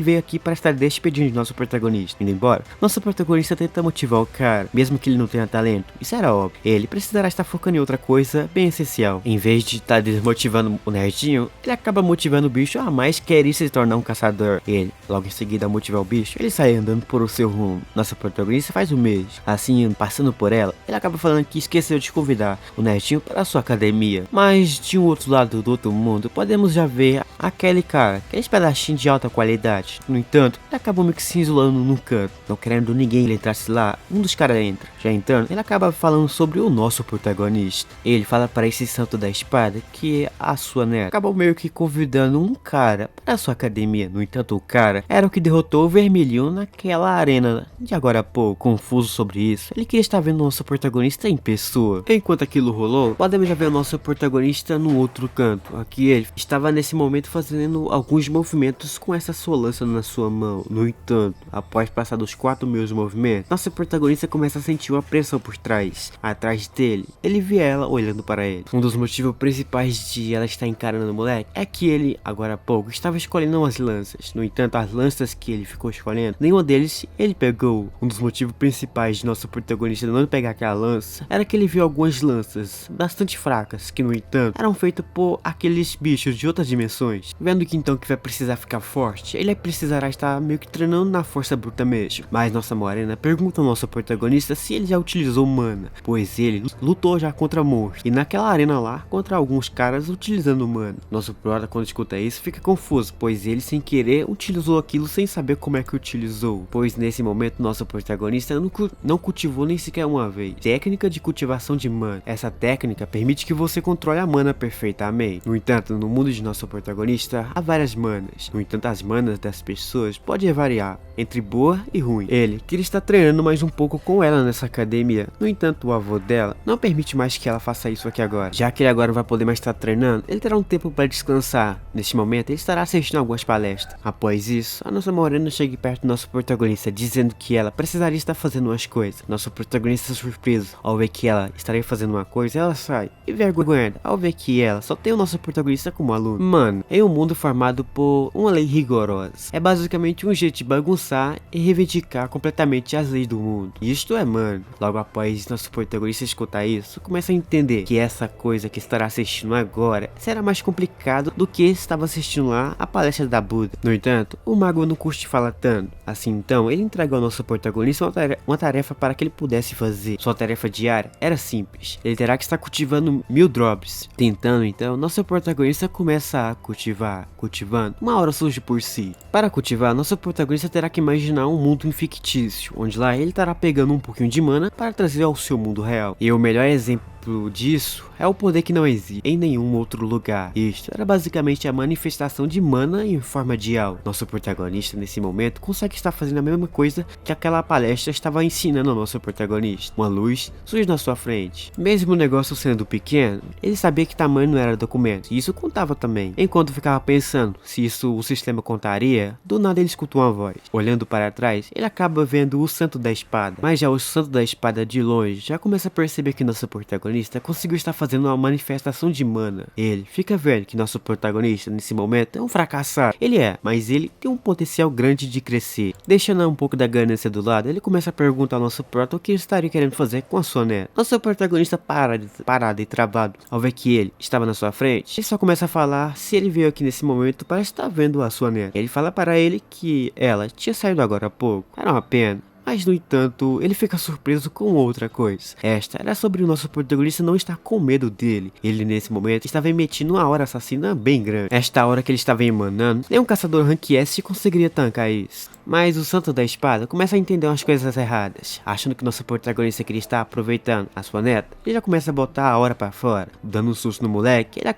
veio aqui para estar despedindo de nosso protagonista. Indo embora, nosso protagonista tenta motivar o cara, mesmo que ele não tenha talento. Isso era óbvio. Ele precisará estar focando em outra coisa bem essencial. Em vez de estar desmotivando o nerdinho, ele acaba motivando o bicho a mais querer se tornar um caçador. Ele, logo em seguida, a motivar o bicho, ele sai andando por o seu rumo. Nossa protagonista faz o mesmo. Assim, passando por ela, ele acaba falando que esqueceu de convidar o nerdinho para a sua academia. Mas de um outro lado do outro mundo, podemos já ver aquele cara, aquele espadachim de alta qualidade. No entanto, ele acabou meio que se isolando num canto, não querendo ninguém ele entrasse lá. Um dos caras entra. Já entrando, ele acaba falando sobre o nosso protagonista. Ele fala para esse santo da espada que a sua neta acabou meio que convidando um cara para a sua academia. No entanto, o cara era o que derrotou o vermelhinho naquela arena de agora a pouco. Confuso sobre isso, ele queria estar vendo o nosso protagonista em pessoa. Enquanto aquilo rolou, podemos já ver o nosso protagonista no outro canto. Aqui ele estava nesse momento fazendo alguns movimentos com essa sua lança na sua mão. No entanto, após passar dos 4 meus movimentos, nosso protagonista começa a sentir uma pressão por trás. Atrás dele, ele vê ela olhando para ele. Um dos motivos principais de ela estar encarando o moleque é que ele, agora há pouco, estava escolhendo umas lanças. No entanto, as lanças que ele ficou escolhendo, nenhuma deles ele pegou. Um dos motivos principais de nosso protagonista não pegar aquela lança era que ele viu algumas lanças bastante fracas, que no entanto eram feitas por aqueles bichos de outras dimensões. Vendo que então que vai precisar ficar forte, ele precisará estar meio que treinando na força bruta mesmo. Mas nossa morena pergunta ao nosso protagonista se ele já utilizou mana, pois ele lutou já contra monstros e naquela arena lá contra alguns caras utilizando mana. Nosso prota, quando escuta isso, fica confuso, pois ele sem querer utilizou aquilo sem saber como é que utilizou, pois nesse momento nosso protagonista não cultivou nem sequer uma vez. Técnica de cultivação de mana. Essa técnica permite que você controle a mana perfeitamente. No entanto, no mundo de nosso protagonista há várias manas. No entanto, as manas das pessoas podem variar entre boa e ruim. Ele queria estar treinando mais um pouco com ela nessa academia. No entanto, o avô dela não permite mais que ela faça isso aqui agora. Já que ele agora não vai poder mais estar treinando, ele terá um tempo para descansar. Neste momento, ele estará assistindo algumas palestras. Após isso, a nossa morena chega perto do nosso protagonista, dizendo que ela precisaria estar fazendo umas coisas. Nosso protagonista, surpreso ao ver que ela estaria fazendo uma coisa, ela sai. E vergonhada ao ver que ela só tem o nosso protagonista como aluno. Mano, em um mundo formado por uma lei rigorosa, é basicamente um jeito de bagunçar e reivindicar completamente as leis do mundo. Isto é, mano. Logo após nosso protagonista escutar isso, começa a entender que essa coisa que estará assistindo agora será mais complicado do que estava assistindo lá a palestra da Buda. No entanto, o mago não curte falar tanto. Assim então, ele entregou ao nosso protagonista uma tarefa para que ele pudesse fazer. Sua tarefa diária era simples. Ele terá que estar cultivando 1000 drops. Tentando então, nosso protagonista começa a cultivando. Uma hora surge por si. Para cultivar, nosso protagonista terá que imaginar um mundo fictício, onde lá ele estará pegando um pouquinho de mana para trazer ao seu mundo real. E o melhor exemplo disso é o poder que não existe em nenhum outro lugar. Isto era basicamente a manifestação de mana em forma de algo. Nosso protagonista nesse momento consegue estar fazendo a mesma coisa que aquela palestra estava ensinando ao nosso protagonista. Uma luz surge na sua frente. Mesmo o negócio sendo pequeno, ele sabia que tamanho não era documento, e isso contava também. Enquanto ficava pensando se isso o sistema contaria, do nada ele escutou uma voz. Olhando para trás, ele acaba vendo o Santo da Espada, mas já o Santo da Espada de longe já começa a perceber que nosso protagonista conseguiu estar fazendo uma manifestação de mana. Ele fica vendo que nosso protagonista nesse momento é um fracassado. Ele é, mas ele tem um potencial grande de crescer. Deixando um pouco da ganância do lado, ele começa a perguntar ao nosso prota o que ele estaria querendo fazer com a sua neta. Nosso protagonista parado e travado ao ver que ele estava na sua frente, ele só começa a falar se ele veio aqui nesse momento para estar vendo a sua neta. Ele fala para ele que ela tinha saído agora há pouco. Era uma pena. Mas, no entanto, ele fica surpreso com outra coisa. Esta era sobre o nosso protagonista não estar com medo dele. Ele, nesse momento, estava emitindo uma aura assassina bem grande. Esta aura que ele estava emanando, nenhum caçador rank S conseguiria tancar isso. Mas o Santo da Espada começa a entender umas coisas erradas. Achando que nosso protagonista queria estar aproveitando a sua neta, ele já começa a botar a aura pra fora. Dando um susto no moleque, ele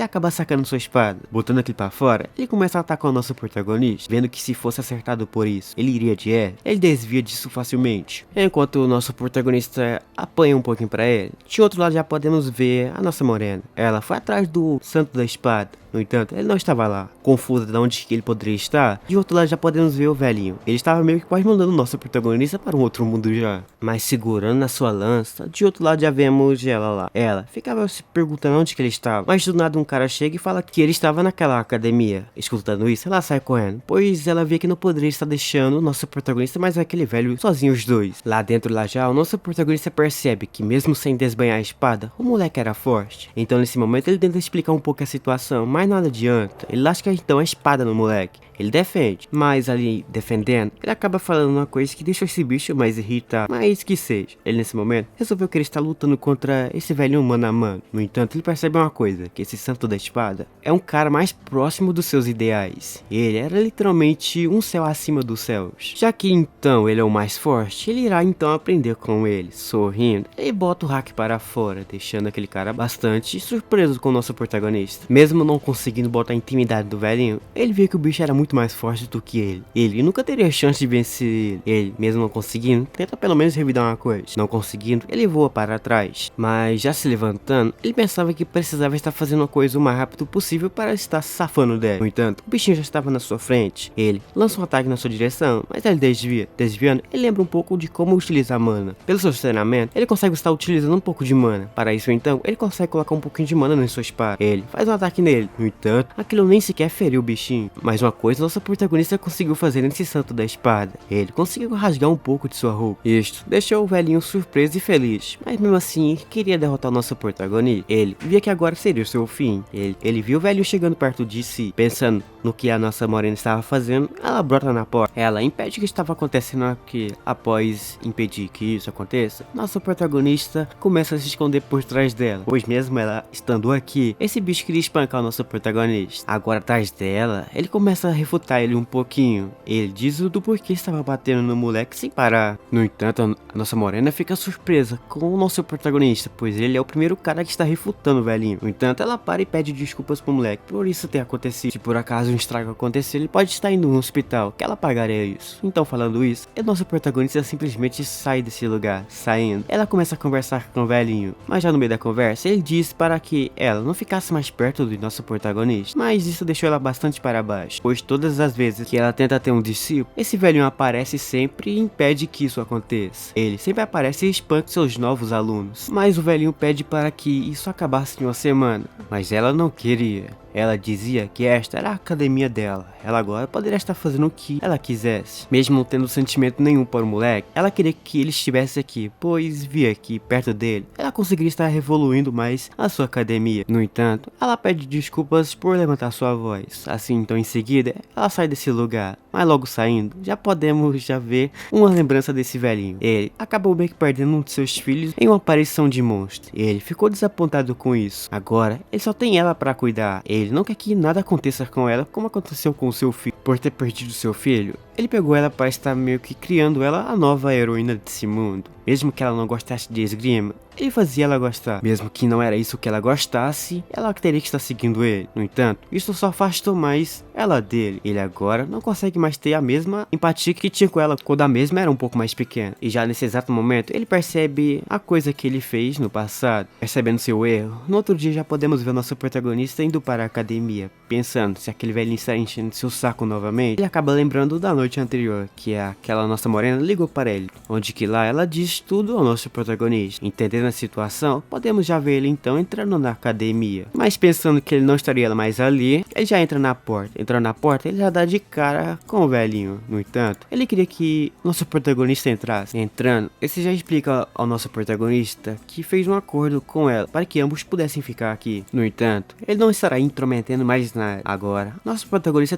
acaba sacando sua espada. Botando aquilo pra fora, ele começa a atacar o nosso protagonista. Vendo que se fosse acertado por isso, ele iria de R. Ele desvia disso facilmente. Enquanto o nosso protagonista apanha um pouquinho pra ele, de outro lado já podemos ver a nossa morena. Ela foi atrás do Santo da Espada. No entanto, ele não estava lá. Confuso de onde que ele poderia estar, de outro lado já podemos ver o velhinho. Ele estava meio que quase mandando o nosso protagonista para um outro mundo já. Mas segurando na sua lança, de outro lado já vemos ela lá. Ela ficava se perguntando onde que ele estava. Mas do nada um cara chega e fala que ele estava naquela academia. Escutando isso, ela sai correndo, pois ela vê que não poderia estar deixando o nosso protagonista mais aquele velho sozinho os dois. Lá dentro lá já, o nosso protagonista percebe que mesmo sem desbanhar a espada, o moleque era forte. Então nesse momento ele tenta explicar um pouco a situação, mas nada adianta. Ele lasca então a espada no moleque. Ele defende, mas ali defendendo, ele acaba falando uma coisa que deixa esse bicho mais irritado. Mas que seja, ele nesse momento resolveu que ele está lutando contra esse velho mano a mano. No entanto, ele percebe uma coisa, que esse Santo da Espada é um cara mais próximo dos seus ideais. Ele era literalmente um céu acima dos céus. Já que então ele é o mais forte, ele irá então aprender com ele. Sorrindo, ele bota o hack para fora, deixando aquele cara bastante surpreso com o nosso protagonista. Mesmo não conseguindo botar a intimidade do velhinho, ele vê que o bicho era muito mais forte do que ele. Ele nunca teria chance de vencer ele, mesmo não conseguindo, tenta pelo menos revidar uma coisa. Não conseguindo, ele voa para trás. Mas já se levantando, ele pensava que precisava estar fazendo uma coisa o mais rápido possível para estar se safando dela. No entanto, o bichinho já estava na sua frente. Ele lança um ataque na sua direção, mas ele desvia. Desviando, ele lembra um pouco de como utilizar mana. Pelo seu treinamento, ele consegue estar utilizando um pouco de mana. Para isso então, ele consegue colocar um pouquinho de mana na sua espada. Ele faz um ataque nele. No entanto, aquilo nem sequer feriu o bichinho. Mais uma coisa nosso protagonista conseguiu fazer nesse Santo da Espada. Ele conseguiu rasgar um pouco de sua roupa. Isto deixou o velhinho surpreso e feliz, mas mesmo assim queria derrotar o nosso protagonista. Ele via que agora seria o seu fim. Ele viu o velho chegando perto de si, pensando no que a nossa morena estava fazendo. Ela brota na porta. Ela impede o que estava acontecendo aqui. Após impedir que isso aconteça, nosso protagonista começa a se esconder por trás dela, pois mesmo ela estando aqui, esse bicho queria espancar o nosso protagonista. Agora atrás dela, ele começa a refutar ele um pouquinho. Ele diz o do porquê estava batendo no moleque sem parar. No entanto, a nossa morena fica surpresa com o nosso protagonista, pois ele é o primeiro cara que está refutando o velhinho. No entanto, ela para e pede desculpas pro moleque por isso ter acontecido. Se por acaso um estrago acontecer, ele pode estar indo no hospital, que ela pagaria isso. Então, falando isso, o nosso protagonista simplesmente sai desse lugar. Saindo, ela começa a conversar com o velhinho, mas já no meio da conversa, ele diz para que ela não ficasse mais perto do nosso protagonista. Mas isso deixou ela bastante para baixo, pois todas as vezes que ela tenta ter um discípulo, esse velhinho aparece sempre e impede que isso aconteça. Ele sempre aparece e espanca seus novos alunos, mas o velhinho pede para que isso acabasse em uma semana, mas ela não queria. Ela dizia que esta era a academia dela. Ela agora poderia estar fazendo o que ela quisesse. Mesmo não tendo sentimento nenhum para o moleque, ela queria que ele estivesse aqui, pois via que perto dele, ela conseguiria estar evoluindo mais a sua academia. No entanto, ela pede desculpas por levantar sua voz. Assim, então em seguida, ela sai desse lugar. Mas logo saindo, já podemos ver uma lembrança desse velhinho. Ele acabou meio que perdendo um de seus filhos em uma aparição de monstro. Ele ficou desapontado com isso. Agora, ele só tem ela para cuidar. Ele não quer que nada aconteça com ela como aconteceu com seu filho. Por ter perdido seu filho, ele pegou ela para estar meio que criando ela a nova heroína desse mundo. Mesmo que ela não gostasse de esgrima, ele fazia ela gostar. Mesmo que não era isso que ela gostasse, ela teria que estar seguindo ele. No entanto, isso só afastou mais ela dele. Ele agora não consegue mais ter a mesma empatia que tinha com ela quando a mesma era um pouco mais pequena. E já nesse exato momento, ele percebe a coisa que ele fez no passado. Percebendo seu erro, no outro dia já podemos ver o nosso protagonista indo para a academia, pensando se aquele velhinho está enchendo seu saco novamente. Ele acaba lembrando da noite anterior, que aquela nossa morena ligou para ele, onde que lá ela diz tudo ao nosso protagonista. Entendendo a situação, podemos já ver ele então entrando na academia. Mas pensando que ele não estaria mais ali, ele já entra na porta. Entrando na porta, ele já dá de cara com o velhinho. No entanto, ele queria que nosso protagonista entrasse. Entrando, esse já explica ao nosso protagonista que fez um acordo com ela para que ambos pudessem ficar aqui. No entanto, ele não estará intrometendo mais nada. Agora, nosso protagonista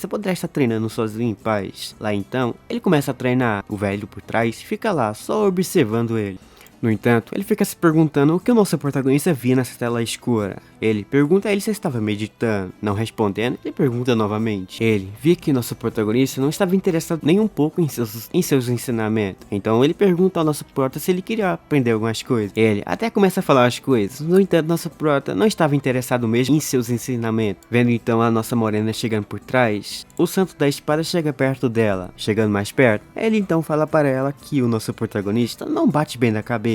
poderá estar treinando sozinho em paz. Lá então, ele começa a treinar. O velho por trás fica lá só observando ele. No entanto, ele fica se perguntando o que o nosso protagonista via nessa tela escura. Ele pergunta a ele se estava meditando. Não respondendo, ele pergunta novamente. Ele via que nosso protagonista não estava interessado nem um pouco em seus ensinamentos. Então ele pergunta ao nosso prota se ele queria aprender algumas coisas. Ele até começa a falar as coisas. No entanto, nosso prota não estava interessado mesmo em seus ensinamentos. Vendo então a nossa morena chegando por trás, o santo da espada chega perto dela. Chegando mais perto, ele então fala para ela que o nosso protagonista não bate bem na cabeça.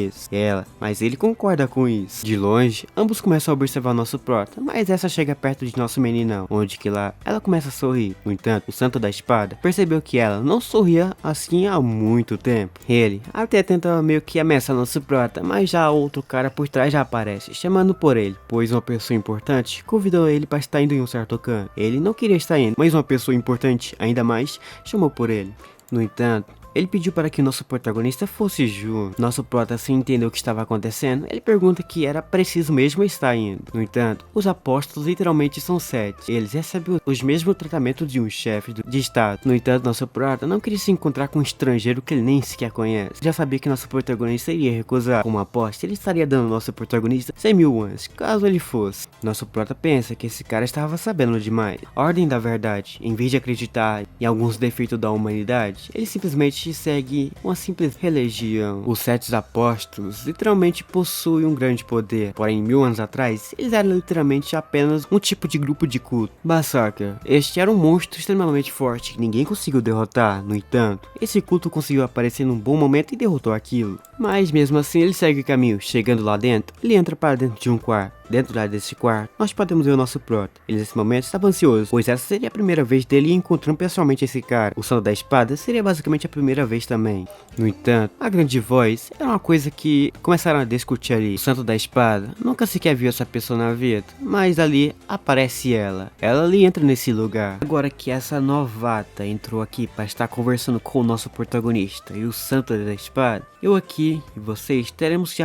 Mas ele concorda com isso. De longe, ambos começam a observar nosso prota, mas essa chega perto de nosso meninão, onde que lá ela começa a sorrir. No entanto, o santo da espada percebeu que ela não sorria assim há muito tempo. Ele até tenta meio que ameaçar nosso prota, mas já outro cara por trás já aparece, chamando por ele, pois uma pessoa importante convidou ele para estar indo em um certo canto. Ele não queria estar indo, mas uma pessoa importante ainda mais chamou por ele. No entanto, ele pediu para que nosso protagonista fosse junto. Nosso prota, sem entender o que estava acontecendo, ele pergunta que era preciso mesmo estar indo. No entanto, os apóstolos literalmente são 7. Eles recebem os mesmos tratamentos de um chefe de estado. No entanto, nosso prota não queria se encontrar com um estrangeiro que ele nem sequer conhece. Já sabia que nosso protagonista iria recusar. Como aposta, ele estaria dando ao nosso protagonista 100.000 anos, caso ele fosse. Nosso prota pensa que esse cara estava sabendo demais. Ordem da verdade, em vez de acreditar em alguns defeitos da humanidade, ele simplesmente segue uma simples religião. Os 7 apóstolos literalmente possuem um grande poder, porém 1000 anos atrás, eles eram literalmente apenas um tipo de grupo de culto. Berserker, este era um monstro extremamente forte que ninguém conseguiu derrotar. No entanto, esse culto conseguiu aparecer num bom momento e derrotou aquilo. Mas mesmo assim ele segue o caminho. Chegando lá dentro, ele entra para dentro de um quarto. Dentro desse quarto, nós podemos ver o nosso prota. Ele nesse momento estava ansioso, pois essa seria a primeira vez dele encontrando pessoalmente esse cara. O santo da espada seria basicamente a primeira vez também. No entanto, a grande voz era uma coisa que começaram a discutir ali. O santo da espada nunca sequer viu essa pessoa na vida, mas ali aparece ela. Ela ali entra nesse lugar. Agora que essa novata entrou aqui para estar conversando com o nosso protagonista e o santo da espada, eu aqui e vocês teremos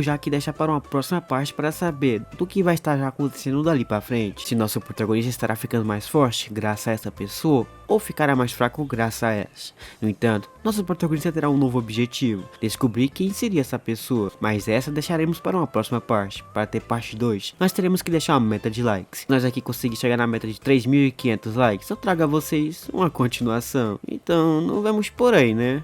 já que deixar para uma próxima parte para saber do que vai estar já acontecendo dali para frente. Se nosso protagonista estará ficando mais forte graças a essa pessoa, ou ficará mais fraco graças a essa. No entanto, nosso protagonista terá um novo objetivo: descobrir quem seria essa pessoa. Mas essa deixaremos para uma próxima parte. Para ter parte 2, nós teremos que deixar uma meta de likes. Nós aqui conseguimos chegar na meta de 3.500 likes, eu trago a vocês uma continuação. Então, não vamos por aí, né?